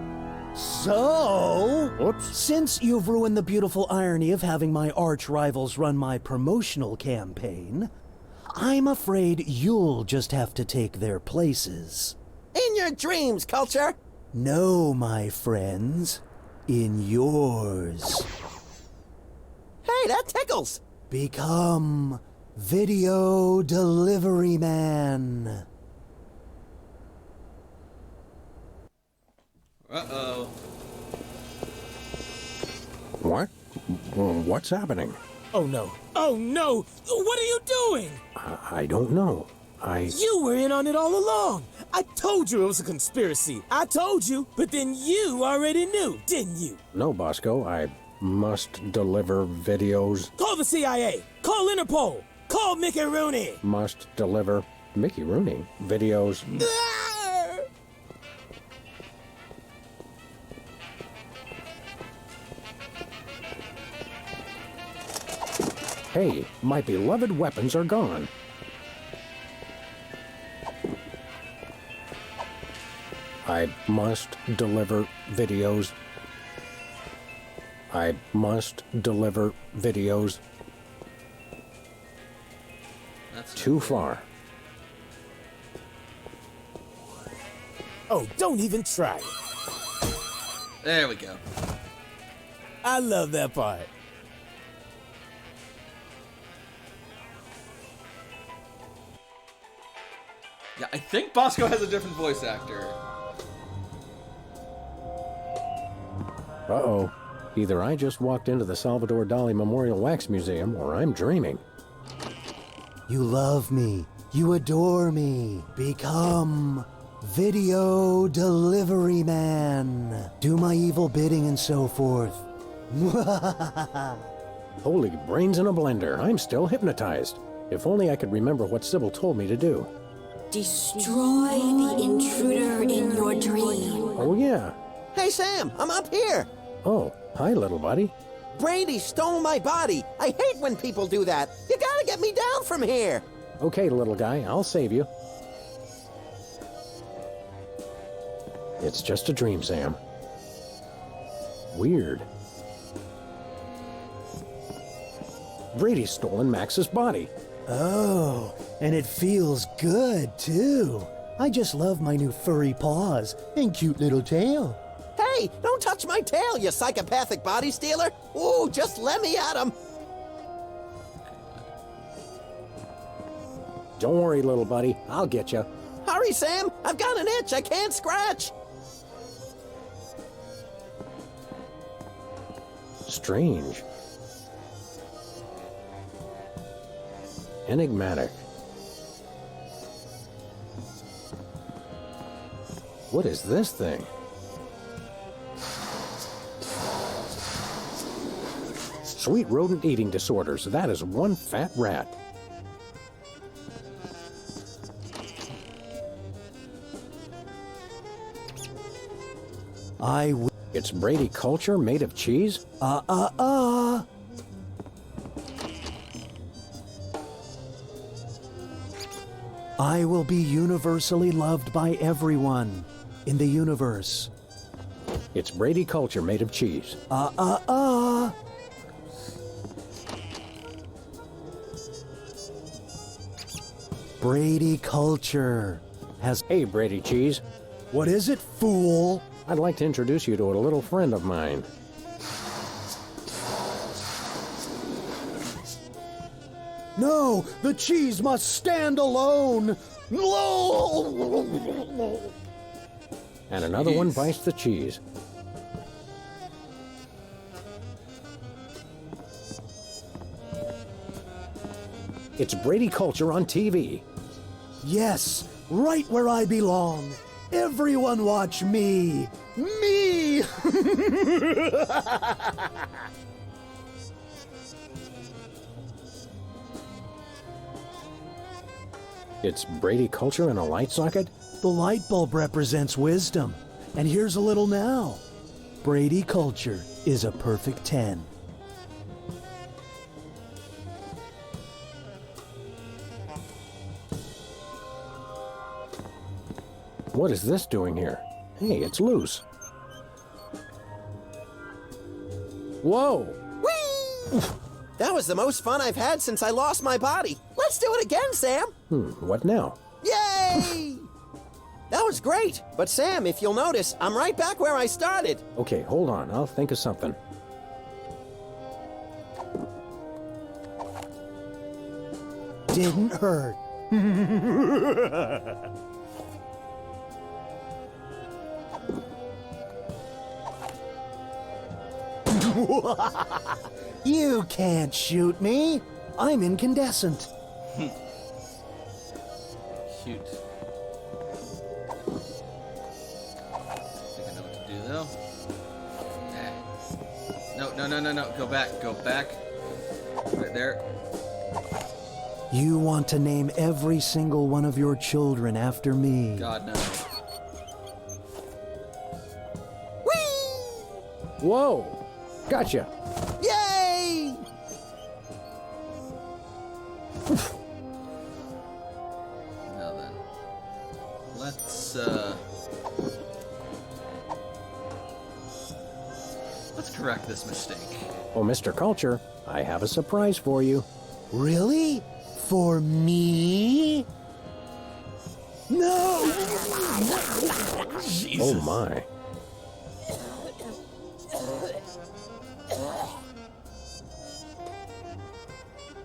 So, Whoops. Since you've ruined the beautiful irony of having my arch rivals run my promotional campaign, I'm afraid you'll just have to take their places. In your dreams, Culture! No, my friends. In yours. Hey, that tickles! Become Video Delivery Man. Uh-oh. What? What's happening? Oh no. Oh no! What are you doing? I don't know. You were in on it all along! I told you it was a conspiracy. I told you, but then you already knew, didn't you? No, Bosco. I must deliver videos. Call the CIA! Call Interpol! Call Mickey Rooney! Must deliver Mickey Rooney videos. Hey, my beloved weapons are gone. I must deliver videos. I must deliver videos. That's too far. Oh, don't even try it. There we go. I love that part. Yeah, I think Bosco has a different voice actor. Uh-oh. Either I just walked into the Salvador Dali Memorial Wax Museum, or I'm dreaming. You love me. You adore me. Become Video Delivery Man. Do my evil bidding and so forth. Holy brains in a blender. I'm still hypnotized. If only I could remember what Sybil told me to do. Destroy the intruder in your dream. Oh, yeah. Hey, Sam, I'm up here. Oh, hi, little buddy. Brady stole my body. I hate when people do that. You gotta get me down from here. Okay, little guy, I'll save you. It's just a dream, Sam. Weird. Brady's stolen Max's body. Oh, and it feels good, too. I just love my new furry paws and cute little tail. Hey, don't touch my tail, you psychopathic body stealer. Ooh, just let me at him. Don't worry, little buddy. I'll get you. Hurry, Sam. I've got an itch I can't scratch. Strange. Enigmatic. What is this thing? Sweet rodent eating disorders. That is one fat rat. It's Brady culture made of cheese? I will be universally loved by everyone in the universe. It's Brady culture made of cheese. Brady culture has... Hey, Brady cheese. What is it, fool? I'd like to introduce you to a little friend of mine. No, the cheese must stand alone. And another one bites the cheese. It's Brady culture on TV. Yes, right where I belong. Everyone watch me. Me! It's Brady culture in a light socket? The light bulb represents wisdom. And here's a little now. Brady culture is a perfect 10. What is this doing here? Hey, it's loose. Whoa! Whee! That was the most fun I've had since I lost my body. Let's do it again, Sam. What now? Yay! That was great. But Sam, if you'll notice, I'm right back where I started. Okay, hold on. I'll think of something. Didn't hurt. You can't shoot me. I'm incandescent. Cute. Think I know what to do though. No. Go back. Right there. You want to name every single one of your children after me. God, no. Whoa! Gotcha! Yay! Now then. Let's correct this mistake. Oh, Mr. Culture, I have a surprise for you. Really? For me? No! Oh my.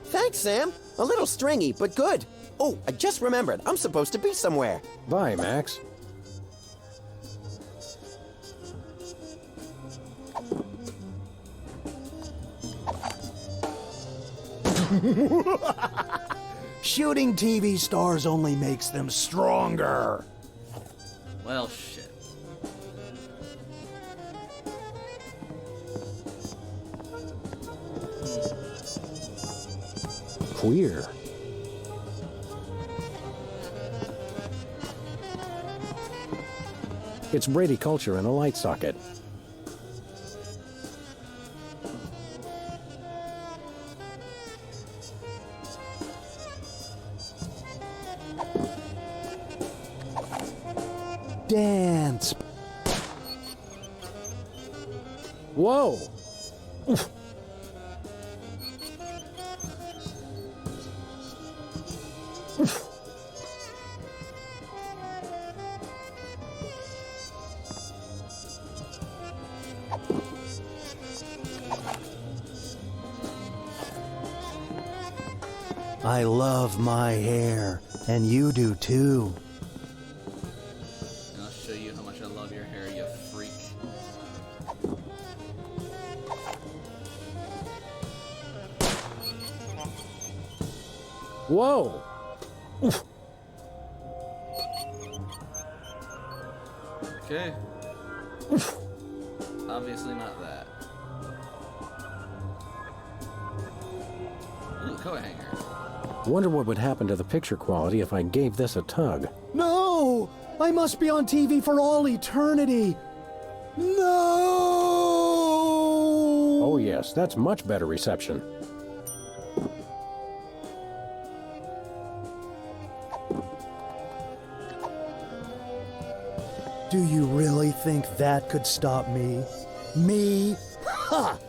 Thanks, Sam. A little stringy, but good. Oh, I just remembered. I'm supposed to be somewhere. Bye, Max. Shooting TV stars only makes them stronger. Well, shit. Queer. It's Brady Culture in a light socket. Dance. Whoa! I love my hair, and you do too. And I'll show you how much I love your hair, you freak. Whoa! Okay. Obviously not that. Ooh, coat hanger. Wonder what would happen to the picture quality if I gave this a tug. No! I must be on TV for all eternity. No! Oh yes, that's much better reception. Do you really think that could stop me? Me? Ha!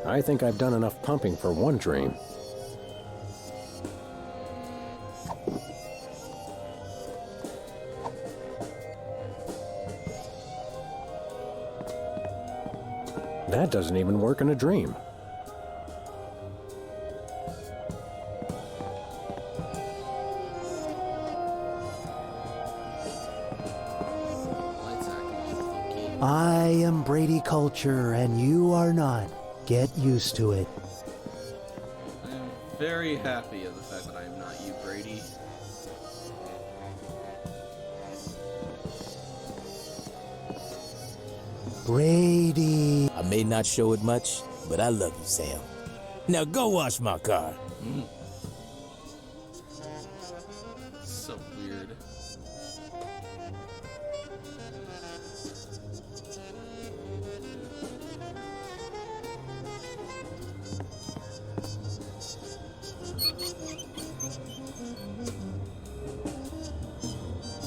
I think I've done enough pumping for one dream. That doesn't even work in a dream. I am Brady Culture, and you are not. Get used to it. I'm very happy of the fact that I am not you, Brady. Brady. I may not show it much, but I love you, Sam. Now go wash my car. So weird.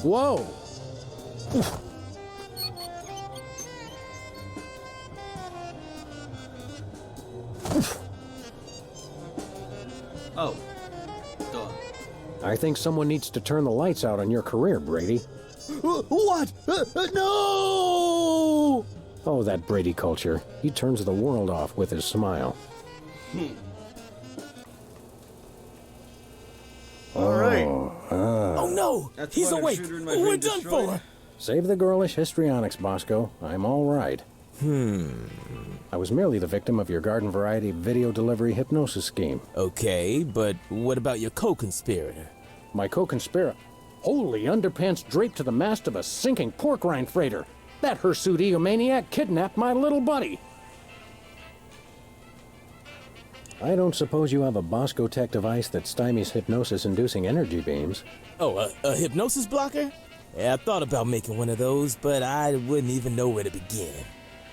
Whoa! Oh. Duh. I think someone needs to turn the lights out on your career, Brady. What? No! Oh, that Brady culture. He turns the world off with his smile. All right. Oh no! That's He's fine, awake! shooter in my We're brain done destroyed. for! Save the girlish histrionics, Bosco. I'm all right. I was merely the victim of your garden variety video delivery hypnosis scheme. Okay, but what about your co-conspirator? My co-conspirator? Holy underpants draped to the mast of a sinking pork rind freighter. That hirsute egomaniac kidnapped my little buddy. I don't suppose you have a Bosco Tech device that stymies hypnosis-inducing energy beams. Oh, a hypnosis blocker? Yeah, I thought about making one of those, but I wouldn't even know where to begin.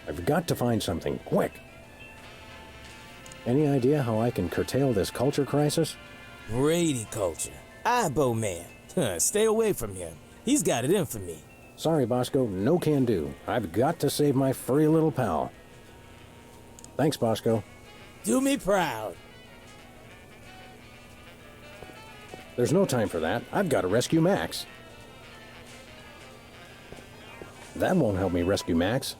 I've got to find something, quick. Any idea how I can curtail this culture crisis? Brady culture. Ibo man. Stay away from him. He's got it in for me. Sorry, Bosco, no can do. I've got to save my furry little pal. Thanks, Bosco. Do me proud. There's no time for that. I've got to rescue Max. That won't help me rescue Max.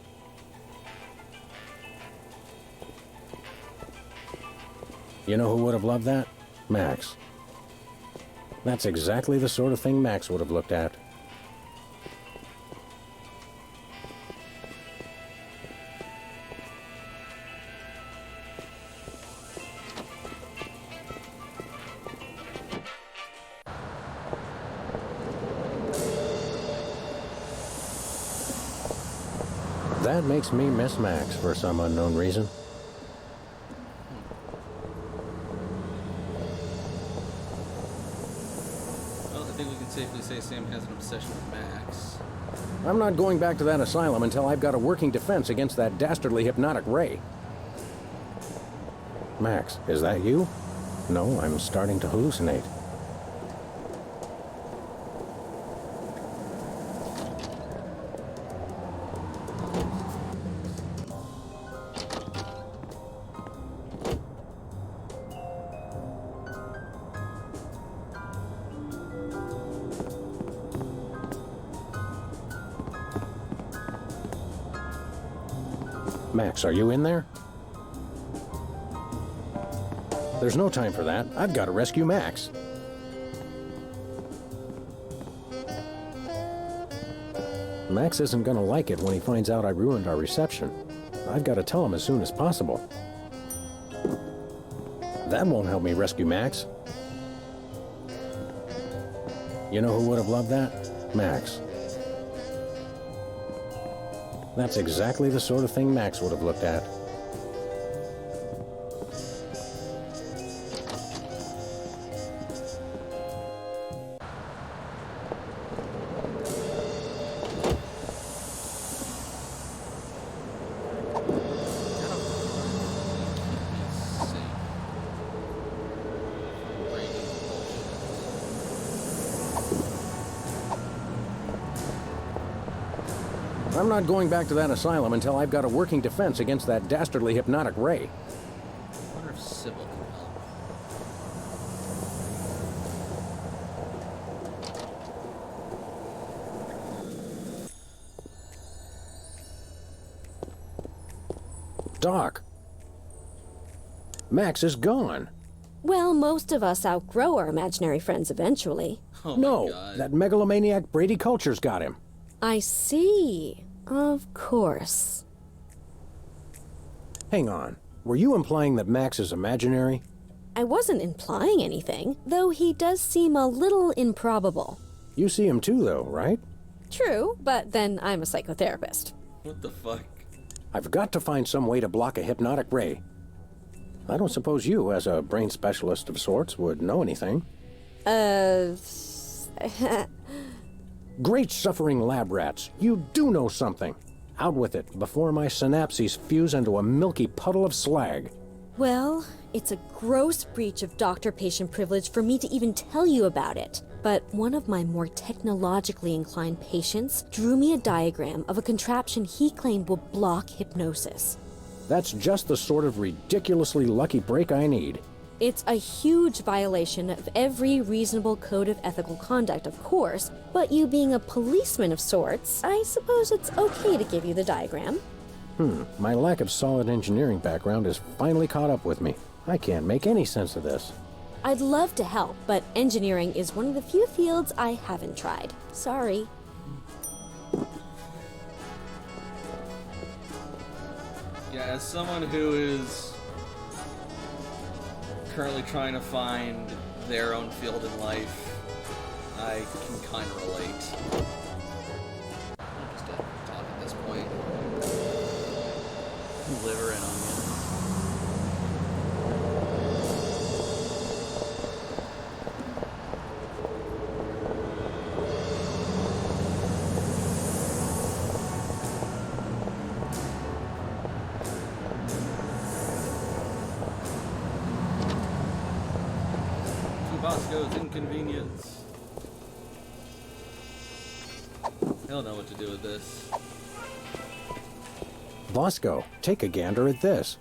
You know who would have loved that? Max. That's exactly the sort of thing Max would have looked at. That makes me miss Max for some unknown reason. Well, I think we can safely say Sam has an obsession with Max. I'm not going back to that asylum until I've got a working defense against that dastardly hypnotic ray. Max, is that you? No, I'm starting to hallucinate. Max, are you in there? There's no time for that. I've got to rescue Max. Max isn't gonna like it when he finds out I ruined our reception. I've got to tell him as soon as possible. That won't help me rescue Max. You know who would have loved that? Max. That's exactly the sort of thing Max would have looked at. I'm not going back to that asylum until I've got a working defense against that dastardly hypnotic ray. I wonder if Sybil can help. Doc. Max is gone. Well, most of us outgrow our imaginary friends eventually. Oh No, my God. that megalomaniac Brady Culture's got him. I see. Of course. Hang on. Were you implying that Max is imaginary? I wasn't implying anything, though he does seem a little improbable. You see him too, though, right? True, but then I'm a psychotherapist. What the fuck? I've got to find some way to block a hypnotic ray. I don't suppose you, as a brain specialist of sorts, would know anything. Great suffering lab rats, you do know something. Out with it, before my synapses fuse into a milky puddle of slag. Well, it's a gross breach of doctor-patient privilege for me to even tell you about it. But one of my more technologically inclined patients drew me a diagram of a contraption he claimed will block hypnosis. That's just the sort of ridiculously lucky break I need. It's a huge violation of every reasonable code of ethical conduct, of course, but you being a policeman of sorts, I suppose it's okay to give you the diagram. My lack of solid engineering background has finally caught up with me. I can't make any sense of this. I'd love to help, but engineering is one of the few fields I haven't tried. Sorry. Yeah, as someone who is currently trying to find their own field in life, I can kind of relate. I'm just gonna talk at this point. Liver and onion. Bosco's inconvenience. He'll know what to do with this. Bosco, take a gander at this.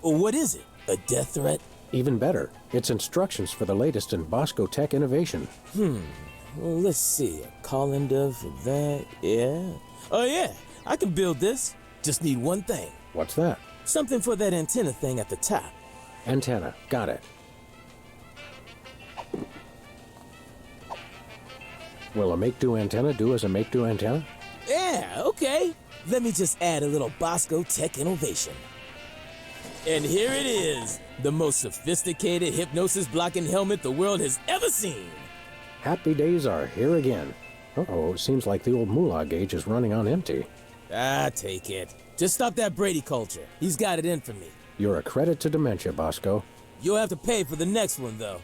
What is it? A death threat? Even better, it's instructions for the latest in Bosco tech innovation. Well, let's see. A colander for that, yeah. Oh yeah, I can build this. Just need one thing. What's that? Something for that antenna thing at the top. Antenna, got it. Will a make-do antenna do as a make-do antenna? Yeah, okay. Let me just add a little Bosco tech innovation. And here it is, the most sophisticated hypnosis-blocking helmet the world has ever seen. Happy days are here again. Uh-oh, it seems like the old moolah gauge is running on empty. Ah, take it. Just stop that Brady culture. He's got it in for me. You're a credit to dementia, Bosco. You'll have to pay for the next one, though.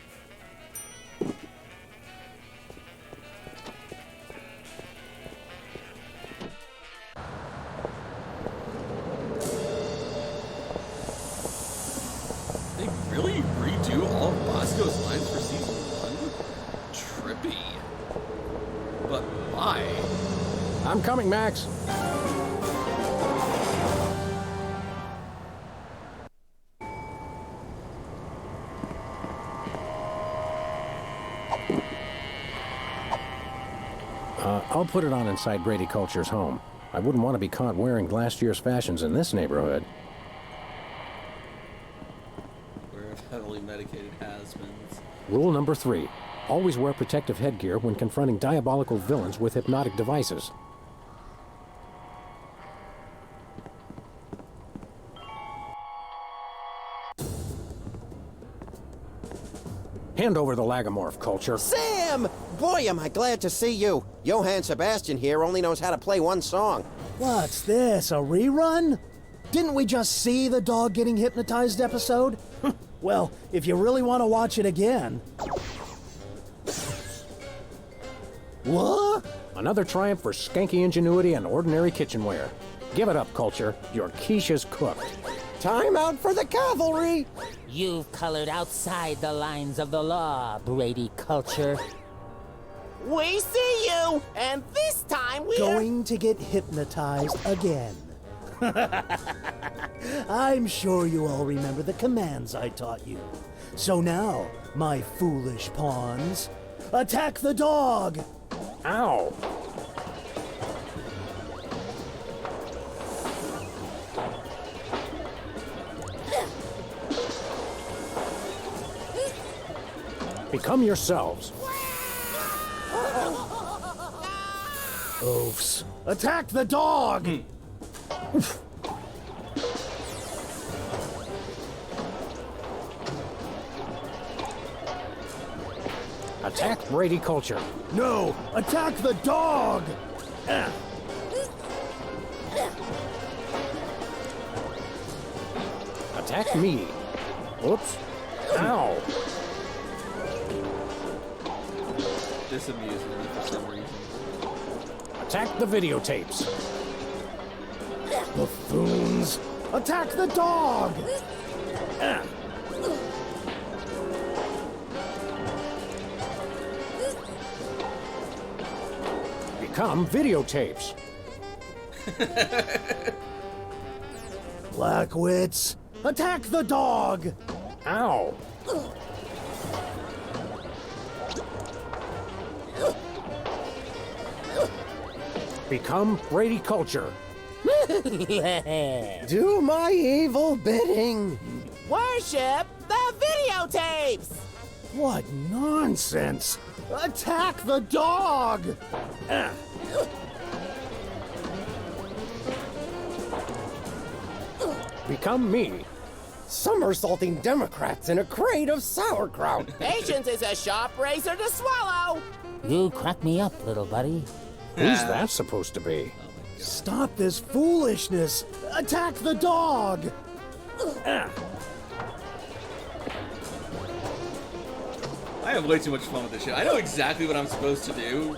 They really redo all of Bosco's lines for season 1? Trippy. But why? I'm coming, Max. I'll put it on inside Brady Culture's home. I wouldn't want to be caught wearing last year's fashions in this neighborhood. We're heavily medicated has-beens. Rule number 3. Always wear protective headgear when confronting diabolical villains with hypnotic devices. Hand over the lagomorph, Culture. Sam! Boy, am I glad to see you. Johann Sebastian here only knows how to play one song. What's this, a rerun? Didn't we just see the dog getting hypnotized episode? Well, if you really want to watch it again... What? Another triumph for skanky ingenuity and ordinary kitchenware. Give it up, Culture. Your quiche is cooked. Time out for the cavalry! You've colored outside the lines of the law, Brady Culture. We see you, and this time we're Going to get hypnotized again. I'm sure you all remember the commands I taught you. So now, my foolish pawns, attack the dog! Ow! Become yourselves. Oofs. Attack the dog! Attack Brady Culture. No! Attack the dog! Attack me. Oops. Ow! This amuses me for some reason. Attack the videotapes. Buffoons! Attack the dog! Become videotapes. Blackwits! Attack the dog! Ow! Become Brady Culture. Do my evil bidding. Worship the videotapes! What nonsense! Attack the dog! Become me. Somersaulting Democrats in a crate of sauerkraut. Patience is a sharp razor to swallow! You crack me up, little buddy. Who's that supposed to be? Stop this foolishness! Attack the dog! I have way too much fun with this shit. I know exactly what I'm supposed to do,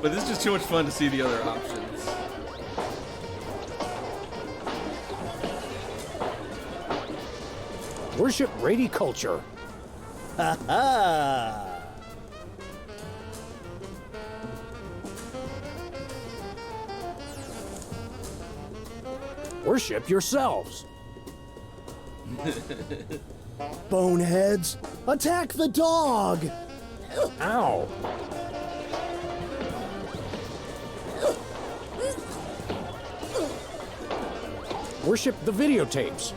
but this is just too much fun to see the other options. Worship Brady Culture. Ha ha! Worship yourselves. Boneheads, attack the dog! Ow! Worship the videotapes.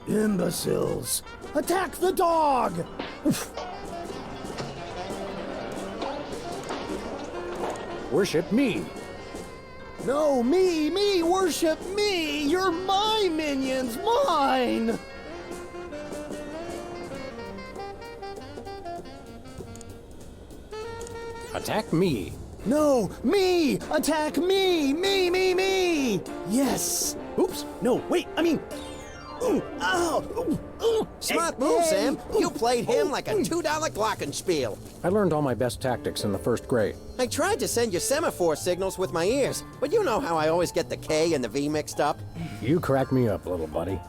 Imbeciles, attack the dog! Worship me. No, me, worship me! You're my minions, mine! Attack me. No, me! Attack me! Me! Yes! Oops, no, wait, I mean... Ooh, ow! Ooh, ooh. Smart move, Sam. You played him like a $2 glockenspiel. I learned all my best tactics in the first grade. I tried to send you semaphore signals with my ears, but you know how I always get the K and the V mixed up. You crack me up, little buddy.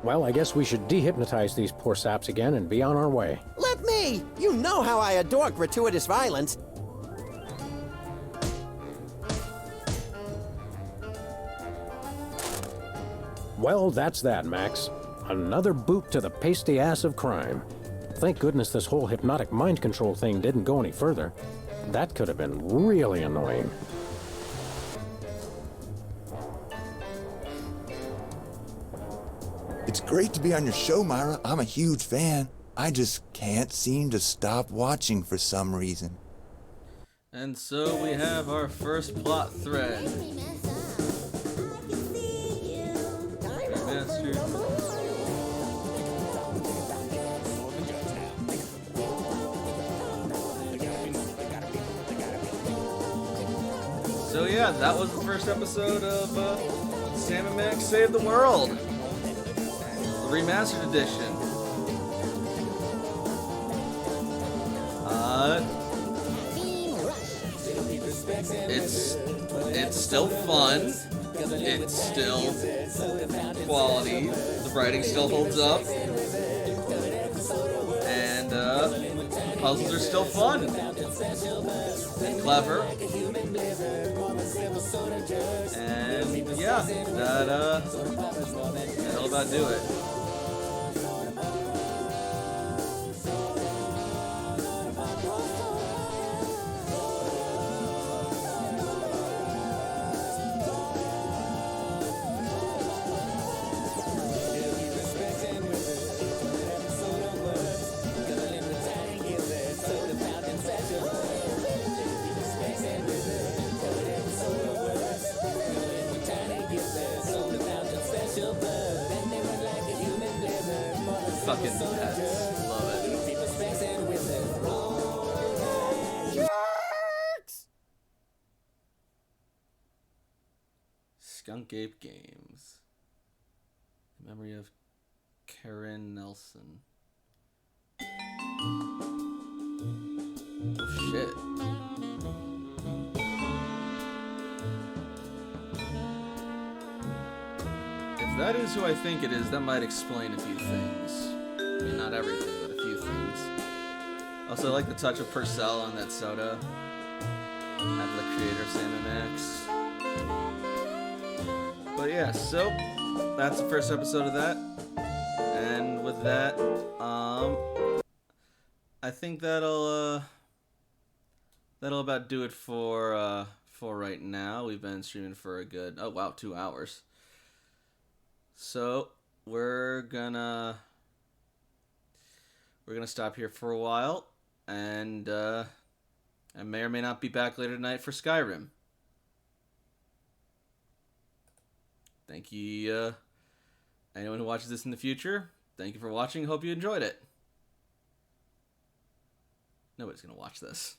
Well, I guess we should dehypnotize these poor saps again and be on our way. Let me! You know how I adore gratuitous violence. Well, that's that, Max. Another boot to the pasty ass of crime. Thank goodness this whole hypnotic mind control thing didn't go any further. That could have been really annoying. It's great to be on your show, Myra. I'm a huge fan. I just can't seem to stop watching for some reason. And so we have our first plot thread. So yeah, that was the first episode of Sam and Max Save the World, the remastered edition. It's still fun. It's still quality. The writing still holds up, and puzzles are still fun and clever. And yeah, that'll about do it. Fucking pets. Love it. Skunk Ape Games. In memory of Karen Nelson. Oh shit. If that is who I think it is, that might explain a few things. I mean, not everything, but a few things. Also, I like the touch of Purcell on that soda. After the creator of Sam and Max. But yeah, so that's the first episode of that. And with that, I think that'll about do it for right now. We've been streaming for a good 2 hours. So we're gonna stop here for a while, and I may or may not be back later tonight for Skyrim. Thank you, anyone who watches this in the future. Thank you for watching. Hope you enjoyed it. Nobody's gonna watch this.